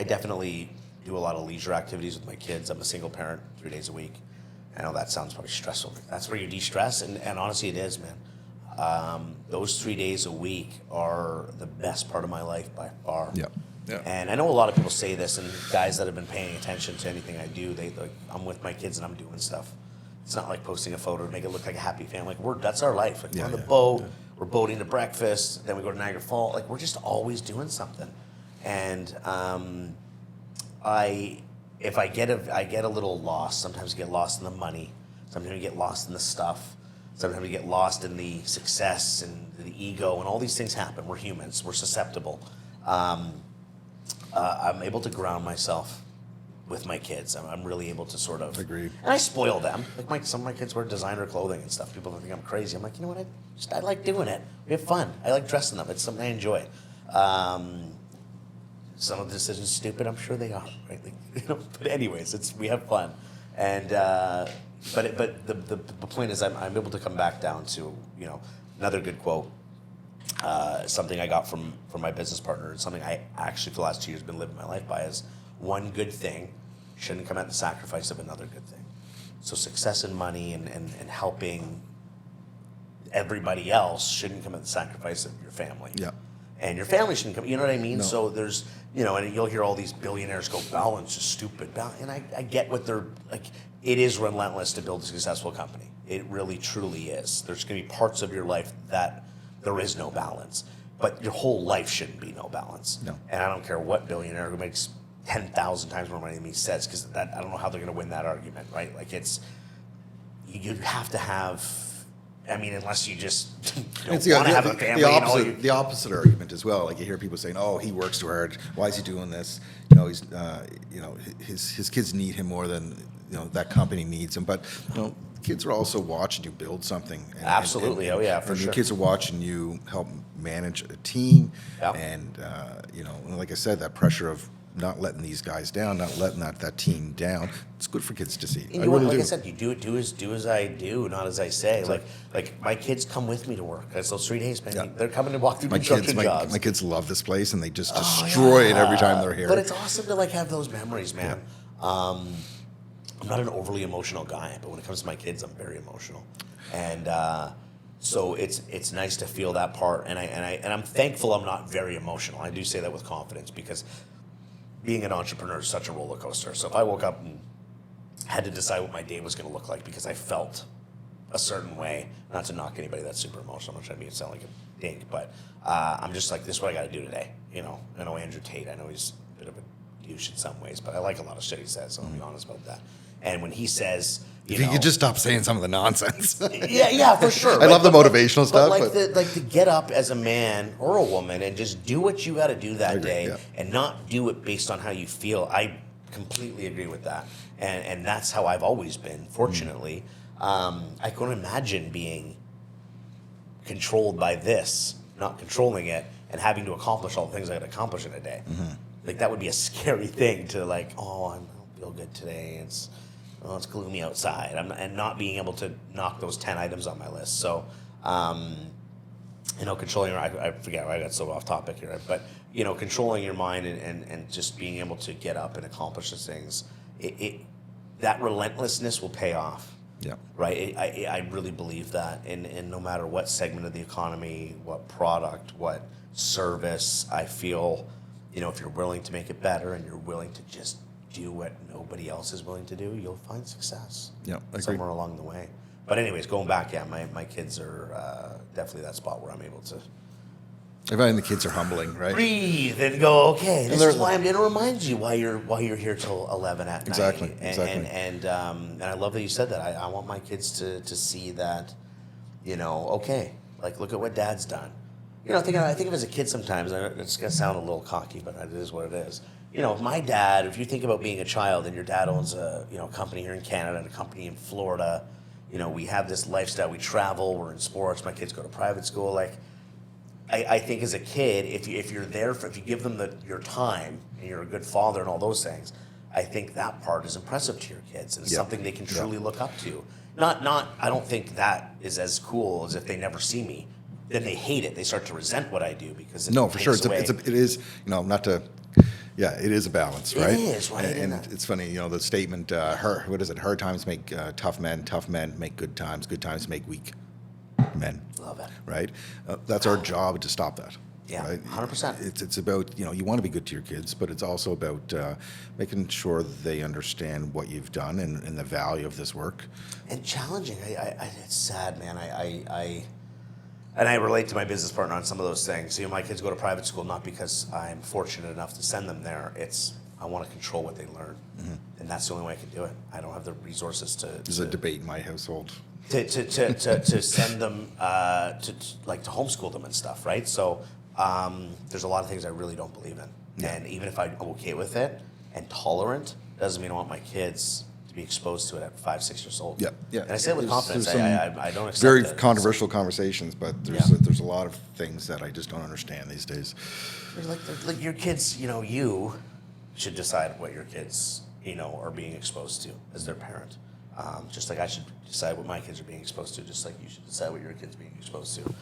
definitely do a lot of leisure activities with my kids. I'm a single parent, 3 days a week. I know that sounds probably stressful. That's where you de-stress, and honestly, it is, man. Those 3 days a week are the best part of my life by far. Yeah. And I know a lot of people say this, and guys that have been paying attention to anything I do, I'm with my kids and I'm doing stuff. It's not like posting a photo to make it look like a happy family. Like that's our life. Like we're on the boat, we're boating to breakfast, then we go to Niagara Falls. Like we're just always doing something. And I get a little lost. Sometimes I get lost in the money. Sometimes I get lost in the stuff. Sometimes we get lost in the success and the ego, and all these things happen. We're humans. We're susceptible. I'm able to ground myself with my kids. I'm really able to sort of Agreed. And I spoil them. Like some of my kids wear designer clothing and stuff. People think I'm crazy. I'm like, you know what? I like doing it. We have fun. I like dressing them. It's something I enjoy. Some of the decisions stupid. I'm sure they are. Right? But anyways, we have fun. And but the point is, I'm able to come back down to another good quote. Something I got from my business partner, and something I actually for the last 2 years been living my life by is one good thing shouldn't come at the sacrifice of another good thing. So success and money and helping everybody else shouldn't come at the sacrifice of your family. Yeah. And your family shouldn't come, you know what I mean? No. So there's, and you'll hear all these billionaires go, balance is stupid. And I get what they're, like, it is relentless to build a successful company. It really, truly is. There's going to be parts of your life that there is no balance. But your whole life shouldn't be no balance. No. And I don't care what billionaire who makes 10,000 times more money than me says, because I don't know how they're going to win that argument, right? Like you have to have, unless you just don't want to have a family. The opposite argument as well. Like you hear people saying, "Oh, he works too hard. Why is he doing this? He's, his kids need him more than that company needs him." But kids are also watching you build something. Absolutely. For and sure. Your kids are watching you help manage a team. Yep. And like I said, that pressure of not letting these guys down, not letting that team down. It's good for kids to see. And I said, you do as I do, not as I say. Exactly. Like my kids come with me to work. It's those 3 days, man. Yeah. They're coming to walk through construction jobs. My kids love this place, and they just destroy it every time they're here. But it's awesome to have those memories, man. Yeah. I'm not an overly emotional guy, but when it comes to my kids, I'm very emotional, and so it's nice to feel that part, and I'm thankful I'm not very emotional. I do say that with confidence because being an entrepreneur is such a roller coaster. So if I woke up and had to decide what my day was going to look like because I felt a certain way, not to knock anybody that's super emotional, I'm not trying to sound like a dink, but I'm just like, this is what I got to do today. You know, I know Andrew Tate, I know he's a bit of a douche in some ways, but I like a lot of shit he says, so I'll be honest about that. And when he says, if you could just stop saying some of the nonsense. yeah, for sure. I love the motivational stuff. Like to get up as a man or a woman and just do what you got to do that day, and not do it based on how you feel. I completely agree with that, and that's how I've always been. Fortunately, I couldn't imagine being controlled by this, not controlling it, and having to accomplish all the things I got to accomplish in a day. Like that would be a scary thing to like. Oh, I don't feel good today. It's gloomy outside. And not being able to knock those 10 items on my list. So, controlling. I forget. I got so off topic here, but controlling your mind and just being able to get up and accomplish those things. That relentlessness will pay off. Yeah. Right. I really believe that. And no matter what segment of the economy, what product, what service, I feel, if you're willing to make it better and you're willing to just do what nobody else is willing to do, you'll find success somewhere along the way. But anyways, going back, my kids are definitely that spot where I'm able to I find the kids are humbling, right? breathe and go, okay, this is why it reminds you why you're here till 11 at Exactly. night. Exactly. And I love that you said that. I want my kids to see that, okay, like look at what Dad's done. I think of as a kid sometimes. It's gonna sound a little cocky, but it is what it is. My dad, if you think about being a child and your dad owns a company here in Canada and a company in Florida, we have this lifestyle, we travel, we're in sports, my kids go to private school. Like, I think as a kid, if you're there, if you give them your time and you're a good father and all those things, I think that part is impressive to your kids and it's something they can truly look up to. I don't think that is as cool as if they never see me. Then they hate it. They start to resent what I do because it for sure. takes It is, not to. Yeah, it is a balance, right? It is, right? And it's funny, the statement, what is it? Hard times make tough men make good times make weak men. Love it. Right? That's our job to stop that. Yeah, right? 100%. It's about, you want to be good to your kids, but it's also about making sure that they understand what you've done and the value of this work. And challenging. It's sad, man. And I relate to my business partner on some of those things. My kids go to private school not because I'm fortunate enough to send them there. It's I want to control what they learn, and that's the only way I can do it. I don't have the resources to. There's a debate in my household. To send them to homeschool them and stuff, right? So there's a lot of things I really don't believe in, and even if I'm okay with it and tolerant, doesn't mean I want my kids to be exposed to it at 5-6 years old. Yeah. And I say it with confidence. I don't accept very it. controversial conversations, but there's a lot of things that I just don't understand these days. Like your kids, you should decide what your kids, are being exposed to as their parent. Just like I should decide what my kids are being exposed to, just like you should decide what your kids are being exposed to.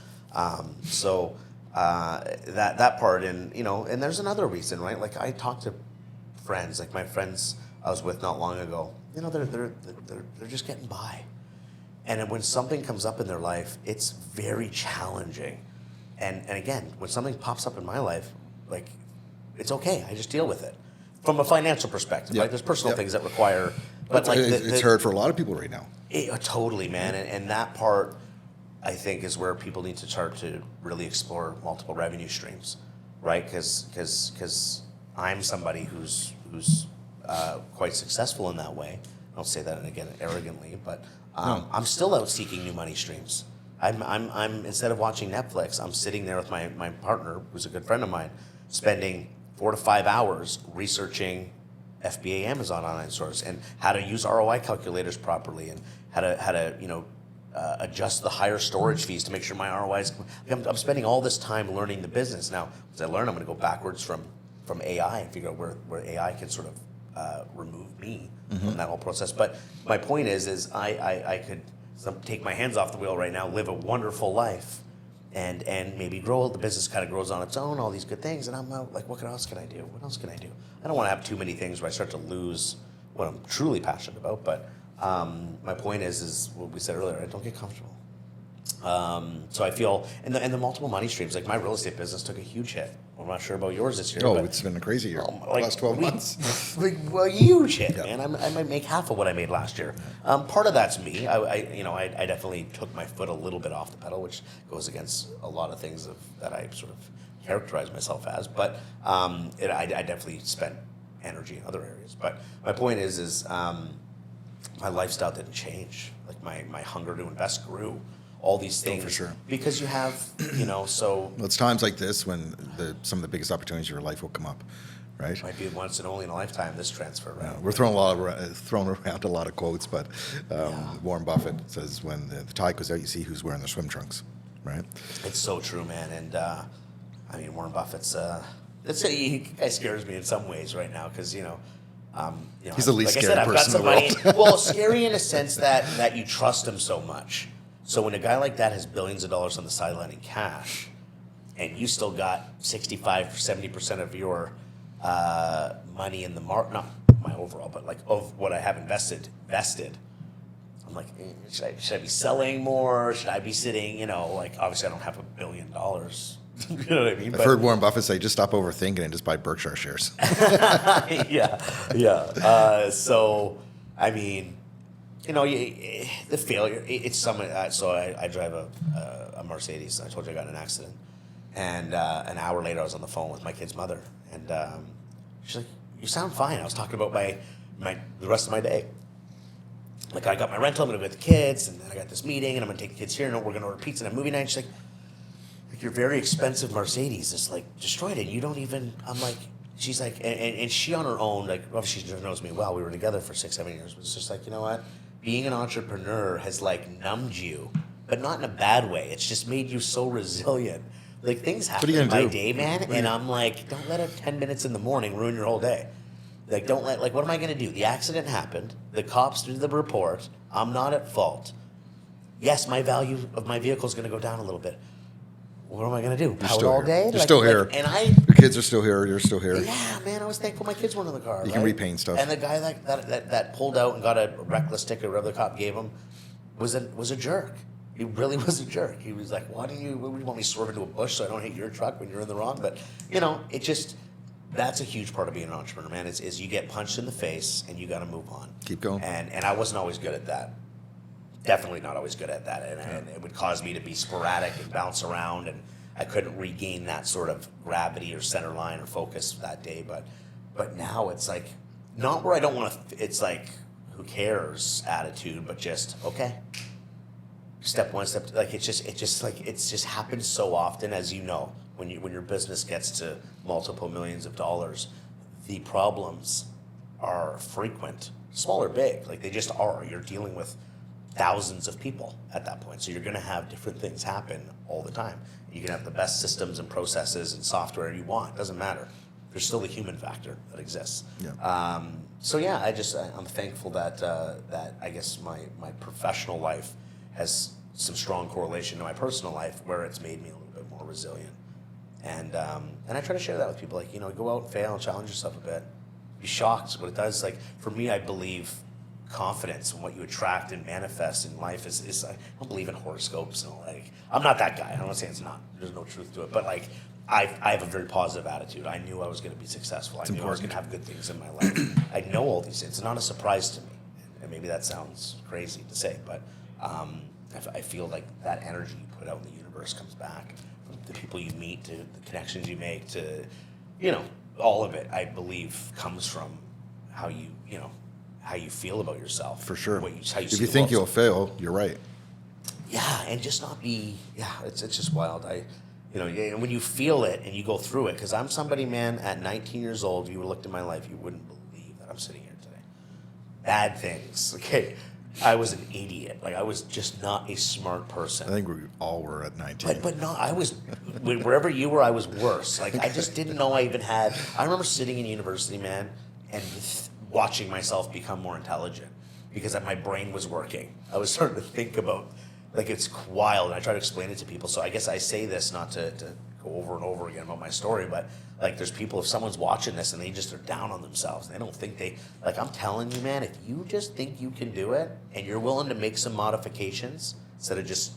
So that part, and and there's another reason, right? Like I talk to friends, like my friends I was with not long ago. They're just getting by, and when something comes up in their life, it's very challenging. And again, when something pops up in my life, like it's okay. I just deal with it from a financial perspective. Right? There's personal things that require. But it's hard for a lot of people right now. Totally, man. And that part, I think, is where people need to start to really explore multiple revenue streams, right? Because I'm somebody who's quite successful in that way. I don't say that again arrogantly, but I'm still out seeking new money streams. I'm instead of watching Netflix, I'm sitting there with my partner, who's a good friend of mine, spending 4 to 5 hours researching FBA Amazon online stores and how to use ROI calculators properly and how to adjust the higher storage fees to make sure my ROI is. I'm spending all this time learning the business. Now, as I learn, I'm going to go backwards from AI and figure out where AI can sort of remove me from that whole process. But my point is I could take my hands off the wheel right now, live a wonderful life, and maybe grow. The business kind of grows on its own, all these good things, and I'm like, what else can I do? What else can I do? I don't want to have too many things where I start to lose what I'm truly passionate about. But my point is what we said earlier. I don't get comfortable. So I feel, and the multiple money streams, like my real estate business took a huge hit. I'm not sure about yours this year. Oh, but, it's been a crazy year. Last 12 months. Well, huge hit, Yeah. man. I might make half of what I made last year. Part of that's me. I definitely took my foot a little bit off the pedal, which goes against a lot of things that I sort of characterize myself as. But I definitely spent energy in other areas. But my point is my lifestyle didn't change. Like my hunger to invest grew. All these things, for sure. because you have, so Well, it's times like this when some of the biggest opportunities of your life will come up, right? might be once and only in a lifetime. This transfer, right? We're throwing around a lot of quotes, but Warren Buffett says when the tide goes out, you see who's wearing their swim trunks, right? It's so true, man. And Warren Buffett's he guy scares me in some ways right now because He's the least like scary I said, I've got person in the somebody. Well, scary in a sense that you trust him so much. So when a guy like that has billions of dollars on the sideline in cash, and you still got 65-70% of your money in the not my overall, but like of what I have vested. I'm like, should I be selling more? Should I be sitting? Obviously I don't have $1 billion. You know what I mean? I've heard Warren Buffett say, just stop overthinking and just buy Berkshire shares. Yeah. So, the failure, it's something. So I drive a Mercedes. I told you I got in an accident. And an hour later, I was on the phone with my kid's mother. And she's like, you sound fine. I was talking about the rest of my day. Like, I got my rental, I'm going to go with the kids, and then I got this meeting, and I'm going to take the kids here, and we're going to order pizza and a movie night. And she's like, your very expensive Mercedes is like destroyed it. You don't even, I'm like, she's like, and she on her own, like, obviously she knows me well. We were together for 6-7 years. But it's just like, you know what? Being an entrepreneur has like numbed you, but not in a bad way. It's just made you so resilient. Like things happen in my day, man. And I'm like, don't let it 10 minutes in the morning ruin your whole day. Like, what am I going to do? The accident happened. The cops did the report. I'm not at fault. Yes, my value of my vehicle is going to go down a little bit. What am I going to do? Pout all day? You're still here. Your kids are still here. You're still here. Yeah, man, I was thankful my kids weren't in the car. You can repaint stuff. And the guy that pulled out and got a reckless ticket, whatever the cop gave him, was a jerk. He really was a jerk. He was like, why do you want me to swerve into a bush so I don't hit your truck when you're in the wrong? But, it just, that's a huge part of being an entrepreneur, man, is you get punched in the face and you got to move on. Keep going. And I wasn't always good at that. Definitely not always good at that. And it would cause me to be sporadic and bounce around, and I couldn't regain that sort of gravity or center line or focus that day. But now it's like, not where I don't want to, it's like, who cares attitude, but just, okay. Step one, like it's just happens so often, as you know, when your business gets to multiple millions of dollars, the problems are frequent, small or big, like they just are. You're dealing with thousands of people at that point, so you're going to have different things happen all the time. You can have the best systems and processes and software you want. It doesn't matter. There's still the human factor that exists. Yeah. I'm thankful that I guess my professional life has some strong correlation to my personal life, where it's made me a little bit more resilient. And I try to share that with people. Like, go out and fail and challenge yourself a bit. Be shocked what it does. Like, for me, I believe confidence and what you attract and manifest in life is I don't believe in horoscopes and all. Like, I'm not that guy. I'm not saying it's not. There's no truth to it. But like, I have a very positive attitude. I knew I was going to be successful. I knew I was going to have good things in my life. I know all these things. It's not a surprise to me. And maybe that sounds crazy to say, but I feel like that energy you put out in the universe comes back from the people you meet, to the connections you make, to all of it. I believe comes from how you feel about yourself. For sure. How you if you think you'll fail, you're right. Yeah, and just not be. Yeah, it's just wild. And when you feel it and you go through it, because I'm somebody, man. At 19 years old, if you looked at my life, you wouldn't believe that I'm sitting here today. Bad things. Okay. I was an idiot. Like, I was just not a smart person. I think we all were at 19. But no, I was, wherever you were, I was worse. Like, I just didn't know I even had, I remember sitting in university, man, and watching myself become more intelligent because my brain was working. I was starting to think about, like, it's wild, and I try to explain it to people. So I guess I say this not to go over and over again about my story, but like there's people, if someone's watching this and they just are down on themselves, they don't think like I'm telling you, man, if you just think you can do it and you're willing to make some modifications instead of just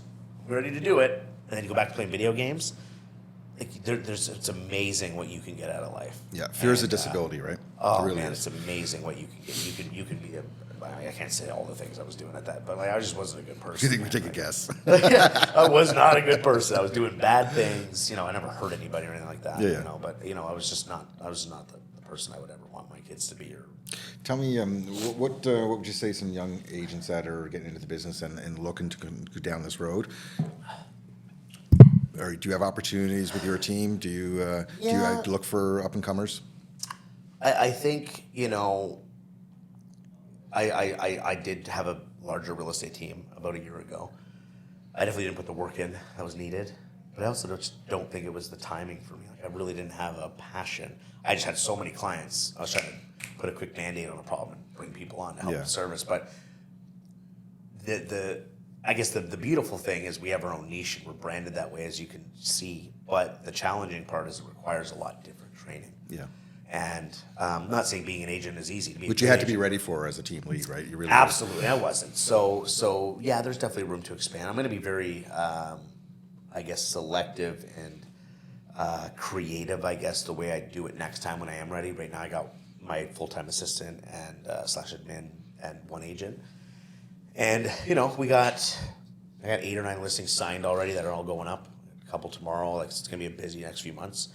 ready to do it and then you go back to playing video games, like it's amazing what you can get out of life. Yeah, fear is a disability, right? Oh it really man, is. it's amazing what you can get. You can be I can't say all the things I was doing at that, but like I just wasn't a good person. Do you think we take a guess? Yeah, I was not a good person. I was doing bad things. I never hurt anybody or anything like that. Yeah. But I was just not. I was not the person I would ever want my kids to be. Or Tell me, what would you say some young agents that are getting into the business and looking to go down this road? Or do you have opportunities with your team? Do you look for up and comers? I think I did have a larger real estate team about a year ago. I definitely didn't put the work in that was needed, but I also just don't think it was the timing for me. Like I really didn't have a passion. I just had so many clients. I was trying to put a quick Band-Aid on a problem and bring people on to help with service. But I guess the beautiful thing is we have our own niche and we're branded that way, as you can see. But the challenging part is it requires a lot different training. Yeah. And I'm not saying being an agent is easy. Which you had to be ready for as a team lead, right? You really absolutely. I wasn't. So yeah, there's definitely room to expand. I'm going to be very, I guess, selective and creative, I guess, the way I do it next time when I am ready. Right now I got my full-time assistant and slash admin and one agent. And, I got 8 or 9 listings signed already that are all going up. A couple tomorrow. Like it's going to be a busy next few months.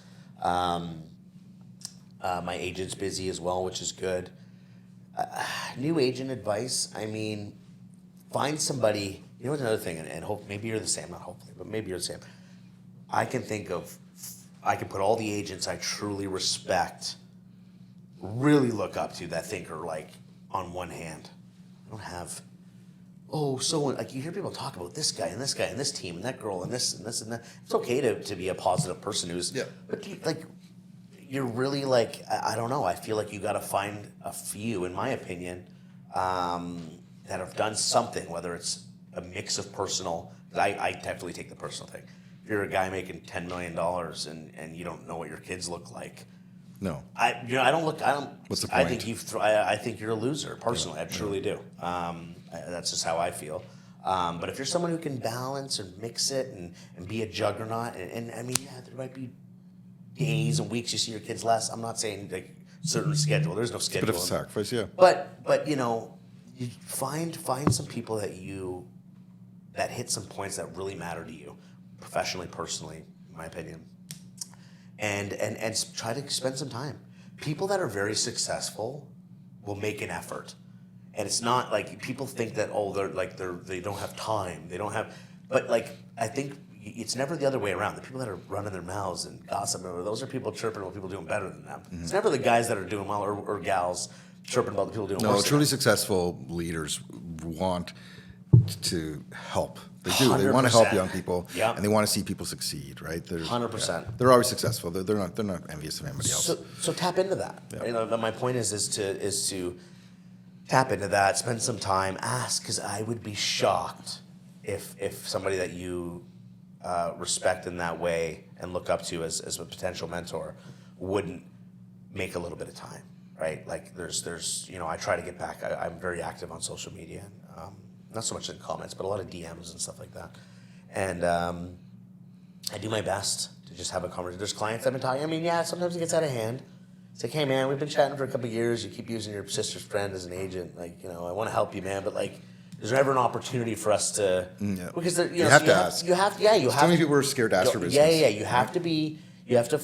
My agent's busy as well, which is good. New agent advice, find somebody, what's another thing, and hope maybe you're the same, not hopefully, but maybe you're the same. I can put all the agents I truly respect, really look up to, that think are like on one hand. I don't have, like you hear people talk about this guy and this guy and this team and that girl and this and this and that. It's okay to be a positive person who's, but you're really like, I don't know. I feel like you got to find a few, in my opinion, that have done something, whether it's a mix of personal. I definitely take the personal thing. If you're a guy making $10 million and you don't know what your kids look like, no. I don't. What's the point? I think you're a loser. Personally, I truly do. That's just how I feel. But if you're someone who can balance and mix it and be a juggernaut, and there might be days and weeks you see your kids less. I'm not saying like certain schedule. There's no schedule. It's a bit of a sacrifice, yeah. But you find some people that hit some points that really matter to you, professionally, personally, in my opinion, and try to spend some time. People that are very successful will make an effort, and it's not like people think that they don't have time. They don't have, but like I think. It's never the other way around. The people that are running their mouths and gossiping, those are people chirping about people doing better than them. Mm-hmm. It's never the guys that are doing well or gals chirping about the people doing worse. No, truly successful leaders want to help. They do. 100%. They want to help young people, and they want to see people succeed. Right? 100%. They're always successful. They're not envious of anybody else. So tap into that. Yeah. My point is to tap into that. Spend some time. Ask, because I would be shocked if somebody that you respect in that way and look up to as a potential mentor wouldn't make a little bit of time, right? Like there's I try to get back. I'm very active on social media, not so much in comments, but a lot of DMs and stuff like that. And I do my best to just have a conversation. There's clients I've been talking. Sometimes it gets out of hand. It's like, hey man, we've been chatting for a couple of years. You keep using your sister's friend as an agent. Like, I want to help you, man, but like, there's never an opportunity for us to, because you have to ask. You have. Too many people are scared to ask for business. Yeah. You have to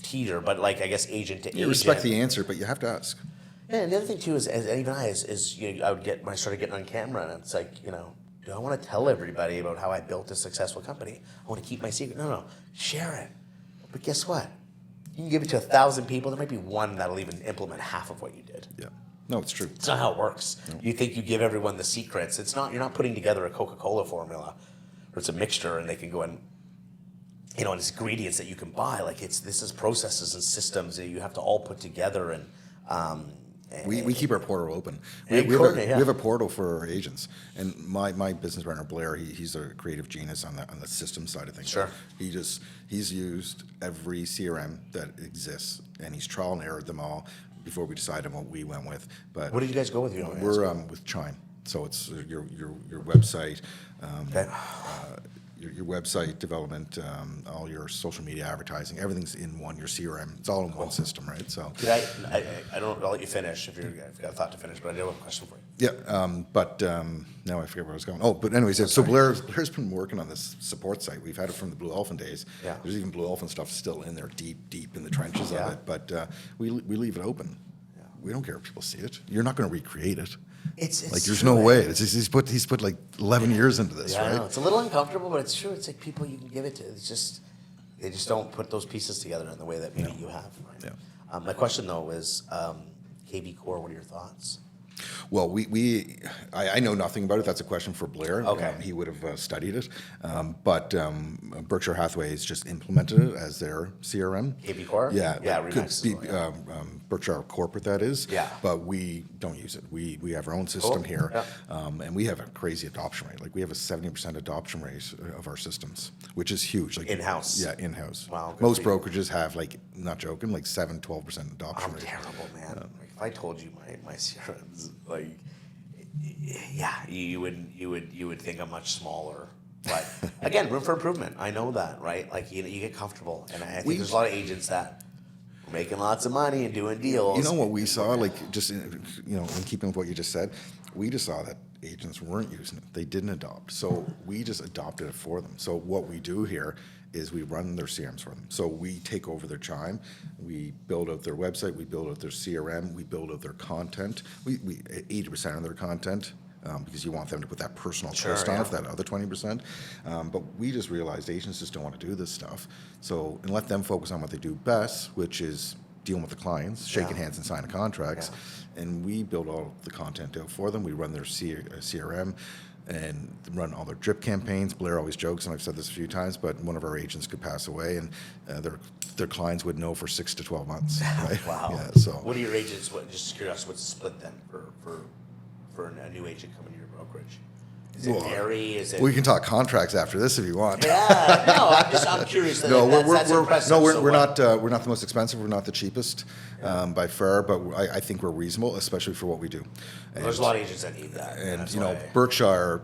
teeter, but like I guess agent to agent. You respect the answer, but you have to ask. Yeah, and the other thing too is I would get when I started getting on camera, and it's like do I want to tell everybody about how I built a successful company? I want to keep my secret. No, share it. But guess what? You can give it to 1,000 people. There might be one that'll even implement half of what you did. Yeah. No, it's true. It's not how it works. No. You think you give everyone the secrets. It's not. You're not putting together a Coca-Cola formula, or it's a mixture, and they can go and and it's ingredients that you can buy. Like this is processes and systems that you have to all put together, and We keep our portal open. And We coordinate, yeah. have a portal for our agents, and my business partner Blair, he's a creative genius on the system side of things. Sure. He's used every CRM that exists, and he's trial and errored them all before we decided on what we went with. But What did you guys go with? You know, we're with Chime, so it's your website. okay. Your website development, all your social media advertising, everything's in one. Your CRM, it's all in one system, right? So, I'll let you finish if you've got a thought to finish, but I do have a question for you. yeah. But now I forget where I was going. Oh, but anyways, so Blair's been working on this support site. We've had it from the Blue Elephant days. Yeah. There's even Blue Elephant stuff still in there, deep in the trenches Yeah. of it. But we leave it open. Yeah. We don't care if people see it. You're not going to recreate it. It's Like, there's true, no eh? way. He's put like 11 years into this, Yeah, I know. right? It's a little uncomfortable, but it's true. It's like people you can give it to. They just don't put those pieces together in the way that maybe you have. Right? Yeah. My question though is, KB Core. What are your thoughts? Well, I know nothing about it. That's a question for Blair. Okay. He would have studied it. But Berkshire Hathaway has just implemented it as their CRM. KB Core? Yeah. Yeah, Could Remax be, as well, Berkshire Corporate, that is. Yeah. But we don't use it. We have our own system here. Yeah. And we have a crazy adoption rate. Like, we have a 70% adoption rate of our systems, which is huge. Like, In-house? Yeah, in-house. Wow, good Most for you. brokerages have, like, not joking, like 12% adoption I'm rate. terrible, man. Like, if I told you my CRM's like, yeah, you would think I'm much smaller. But again, room for improvement. I know that, right? Like, you get comfortable, and I think there's a lot of agents that are making lots of money and doing deals. You know what we saw, like, just in keeping with what you just said, we just saw that agents weren't using it. They didn't adopt. So we just adopted it for them. So what we do here is we run their CRMs for them. So we take over their Chime, we build out their website, we build out their CRM, we build out their content. We 80% of their content, because you want them to put that personal twist on it, for that other 20%. But we just realized agents just don't want to do this stuff. So, and let them focus on what they do best, which is dealing with the clients, shaking hands and signing contracts. And we build all the content out for them. We run their CRM and run all their drip campaigns. Blair always jokes, and I've said this a few times, but one of our agents could pass away, and their clients would know for 6 to 12 months. Right? Wow. Yeah, so What are your agents? Just curious, what's the split then for a new agent coming to your brokerage? Is it vary? Is it? we can talk contracts after this if you want. Yeah, no, I'm curious. No, That's impressive. we're So not the most expensive. We're not the cheapest by far, but I think we're reasonable, especially for what we do. And, There's a lot of agents that need that. and that's you know, why- Berkshire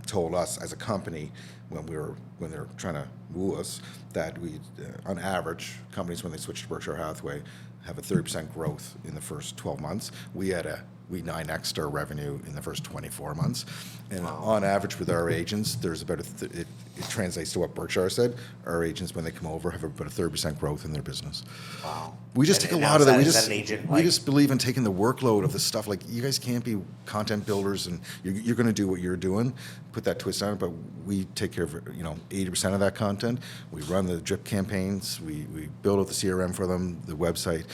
told us as a company when they were trying to woo us that we, on average, companies when they switch to Berkshire Hathaway have a 30% growth in the first 12 months. We 9x'd our revenue in the first 24 months. And on average with our agents, there's about it translates to what Berkshire said. Our agents, when they come over, have about a 30% growth in their business. Wow. We just And- take a and lot of now that. is that an agent, We like- just believe in taking the workload of the stuff. Like, you guys can't be content builders, and you're going to do what you're doing, put that twist on it. But we take care of 80% of that content. We run the drip campaigns. We build out the CRM for them, the website.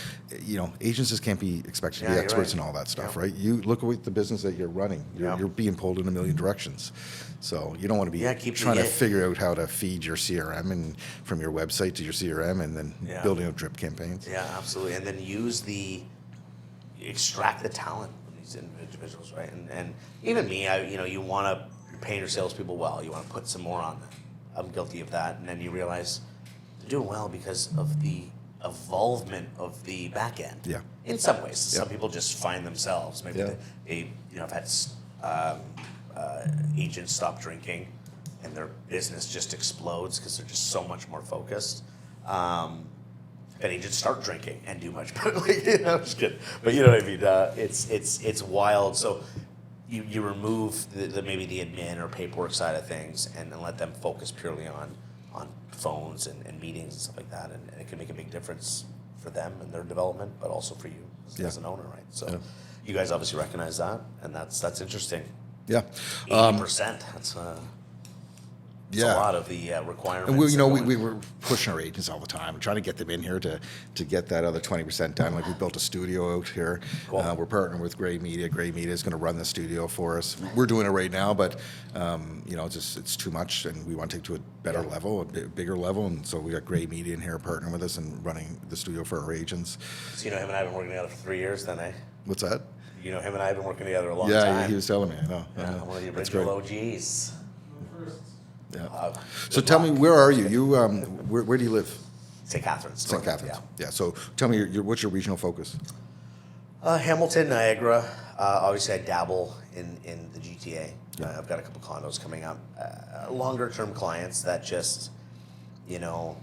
Agents just can't be expected to be you're experts right. in all that stuff, Yeah. right? You look at the business that you're running. You're being pulled in a million directions. So you don't want to be trying to figure out how to feed your CRM and from your website to your CRM, and then building out drip campaigns. Yeah, absolutely. And then extract the talent from these individuals, right? And even me, you're paying your salespeople well. You want to put some more on them. I'm guilty of that. And then you realize they're doing well because of the involvement of the back end. Yeah. In some ways, some people just find themselves. Maybe they I've had agents stop drinking, and their business just explodes because they're just so much more focused. And agents start drinking and do much better. I'm just kidding, but you know what I mean. It's wild. So you remove maybe the admin or paperwork side of things and let them focus purely on phones and meetings and stuff like that, and it can make a big difference for them and their development, but also for you as an owner, right? So you guys obviously recognize that, and that's interesting. Yeah. 80%. That's a lot of the requirements. And we were pushing our agents all the time. We're trying to get them in here to get that other 20% done. Like, we built a studio out here. Cool. We're partnering with Gray Media. Gray Media is going to run the studio for us. We're doing it right now, but it's too much, and we want to take it to a better level, a bigger level. And so we got Gray Media in here partnering with us and running the studio for our agents. So him and I have been working together for 3 years then, eh? What's that? You know, him and I have been working together a long Yeah, time. he was telling me. I know. Yeah, one of the That's original great. OGs. Yeah. So tell me, where are you? You where do you live? St. Catharines. St. Catharines. Yeah. So tell me, what's your regional focus? Hamilton, Niagara. Obviously, I dabble in the GTA. Yeah. I've got a couple condos coming up. Longer term clients that just, you know,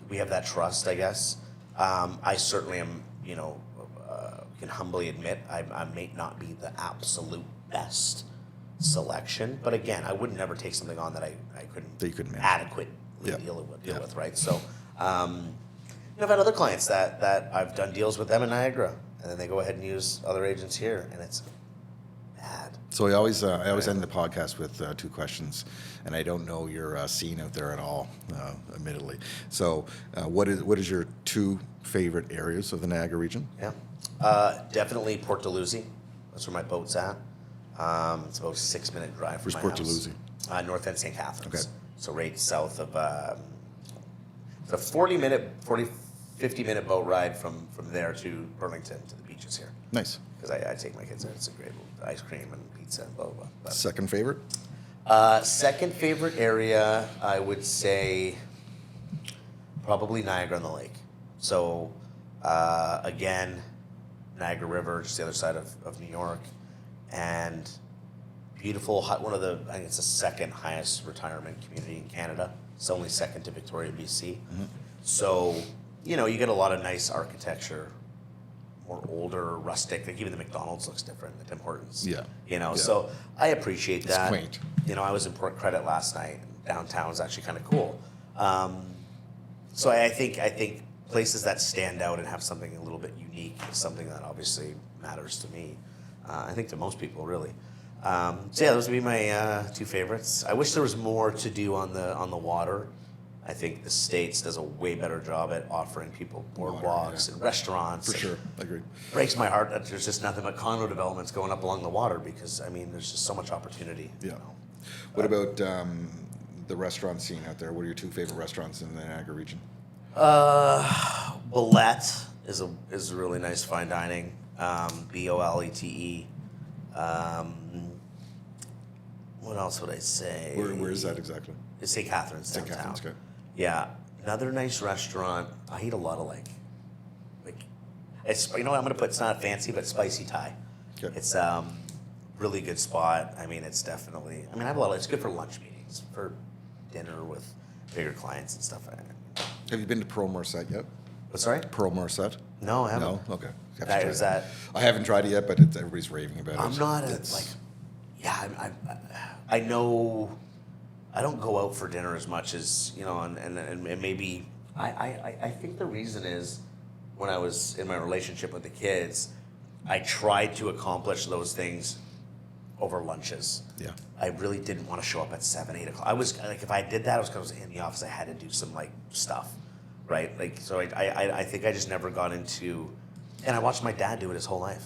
we have that trust, I guess. I certainly am, you know, can humbly admit I may not be the absolute best selection, but again, I would never take something on that I couldn't, That you couldn't manage. adequately deal with, right? So, I've had other clients that I've done deals with them in Niagara, and then they go ahead and use other agents here, and it's bad. So I always end the podcast with 2 questions, and I don't know your scene out there at all, admittedly. So what is your 2 favorite areas of the Niagara region? Yeah, definitely Port Dalhousie. That's where my boat's at. It's about a 6-minute drive from Where's my Port house. Dalhousie? North End St. Catharines. Okay. So right south of, it's a 50-minute boat ride from there to Burlington to the beaches here. Nice. Because I take my kids there. It's a great ice cream and pizza and blah, blah, blah. But, Second favorite? second favorite area, I would say probably Niagara on the Lake. So, again, Niagara River, just the other side of New York. And beautiful, one of the, I think it's the second highest retirement community in Canada. It's only second to Victoria, BC. Mm-hmm. So, you know, you get a lot of nice architecture, more older, rustic. Like even the McDonald's looks different, the Tim Hortons. Yeah. You know, Yeah. so I appreciate It's that. quaint. You know, I was in Port Credit last night. Downtown was actually kind of cool. So I think places that stand out and have something a little bit unique is something that obviously matters to me. I think to most people, really. So yeah, those would be my 2 favorites. I wish there was more to do on the water. I think the States does a way better job at offering people boardwalks and restaurants. For sure, I agree. Breaks my heart that there's just nothing but condo developments going up along the water because, I mean, there's just so much opportunity. Yeah. You know? What about the restaurant scene out there? What are your 2 favorite restaurants in the Niagara region? Bolette is a really nice fine dining. Bolete. What else would I say? Where is that exactly? It's St. Catharines St. downtown. Catharines, okay. Yeah, another nice restaurant. I eat a lot of like it's, you know what I'm gonna put? It's not fancy, but spicy Thai. Okay. It's really good spot. I mean, it's definitely. I mean, I have a lot. It's good for lunch meetings, for dinner with bigger clients and stuff. Have you been to Pearl Morset yet? What's sorry? Pearl Morset? No, I haven't. No? Okay. You have to That try is it. that. I haven't tried it yet, but everybody's raving about it. I'm not It's- I know I don't go out for dinner as much as, you know, and maybe I think the reason is when I was in my relationship with the kids, I tried to accomplish those things over lunches. Yeah. I really didn't want to show up at 7, 8 o'clock. I was like, if I did that, I was because in the office, I had to do some like stuff, right? Like, so I think I just never got into, and I watched my dad do it his whole life.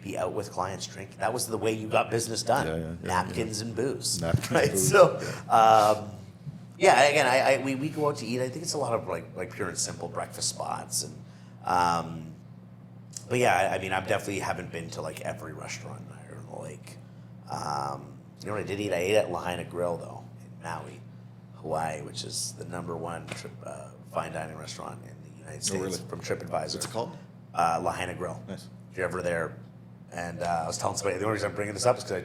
Be out with clients, drink. That was the way you got business done. Yeah, Napkins and booze. Napkins, right? booze, So, yeah. Again, we go out to eat. I think it's a lot of like pure and simple breakfast spots, and but yeah, I mean, I definitely haven't been to like every restaurant in Niagara on the Lake. You know what I did eat? I ate at Lahaina Grill though in Maui, Hawaii, which is the #1 fine dining restaurant in the United States really? from TripAdvisor. What's it called? Lahaina Grill. Nice. If you're ever there, and I was telling somebody, the only reason I'm bringing this up is because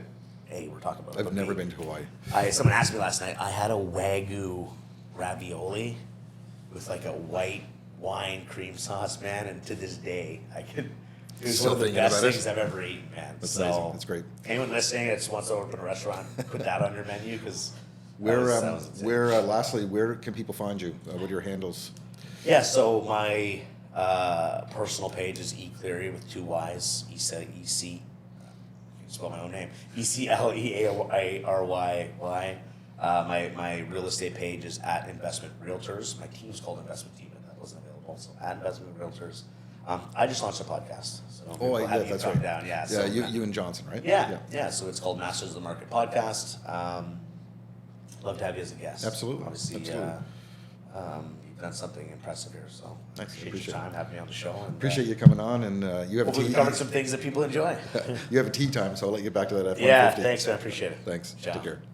we're talking about. I've never been to Hawaii. Someone asked me last night. I had a Wagyu ravioli with like a white wine cream sauce, man, and to this day I can. It was Still one of the thinking best about it? things I've ever eaten, man. That's so, amazing. That's great. Anyone listening that just wants to open a restaurant, put that on your menu because. Lastly, where can people find you? What are your handles? Yeah, so my personal page is Cleary with 2 Y's. EC. I can spell my own name. ECLEARYY. My real estate page is at Investment Realtors. My team's called Investment Team, but that wasn't available. So at Investment Realtors. I just launched a podcast. So That's right. Down. Yeah, Yeah, so, you and Johnson, right? yeah. So it's called Masters of the Market Podcast. Love to have you as a guest. Absolutely. Obviously, Absolutely. you done something impressive here. So Thanks, appreciate appreciate your time, having me on the show. And, Appreciate you coming on, and you have a hopefully we covered some things that people enjoy. you have a tea time, so I'll let you get back to that F-150. Yeah, thanks, man. Appreciate it. Thanks. Ciao. Take care.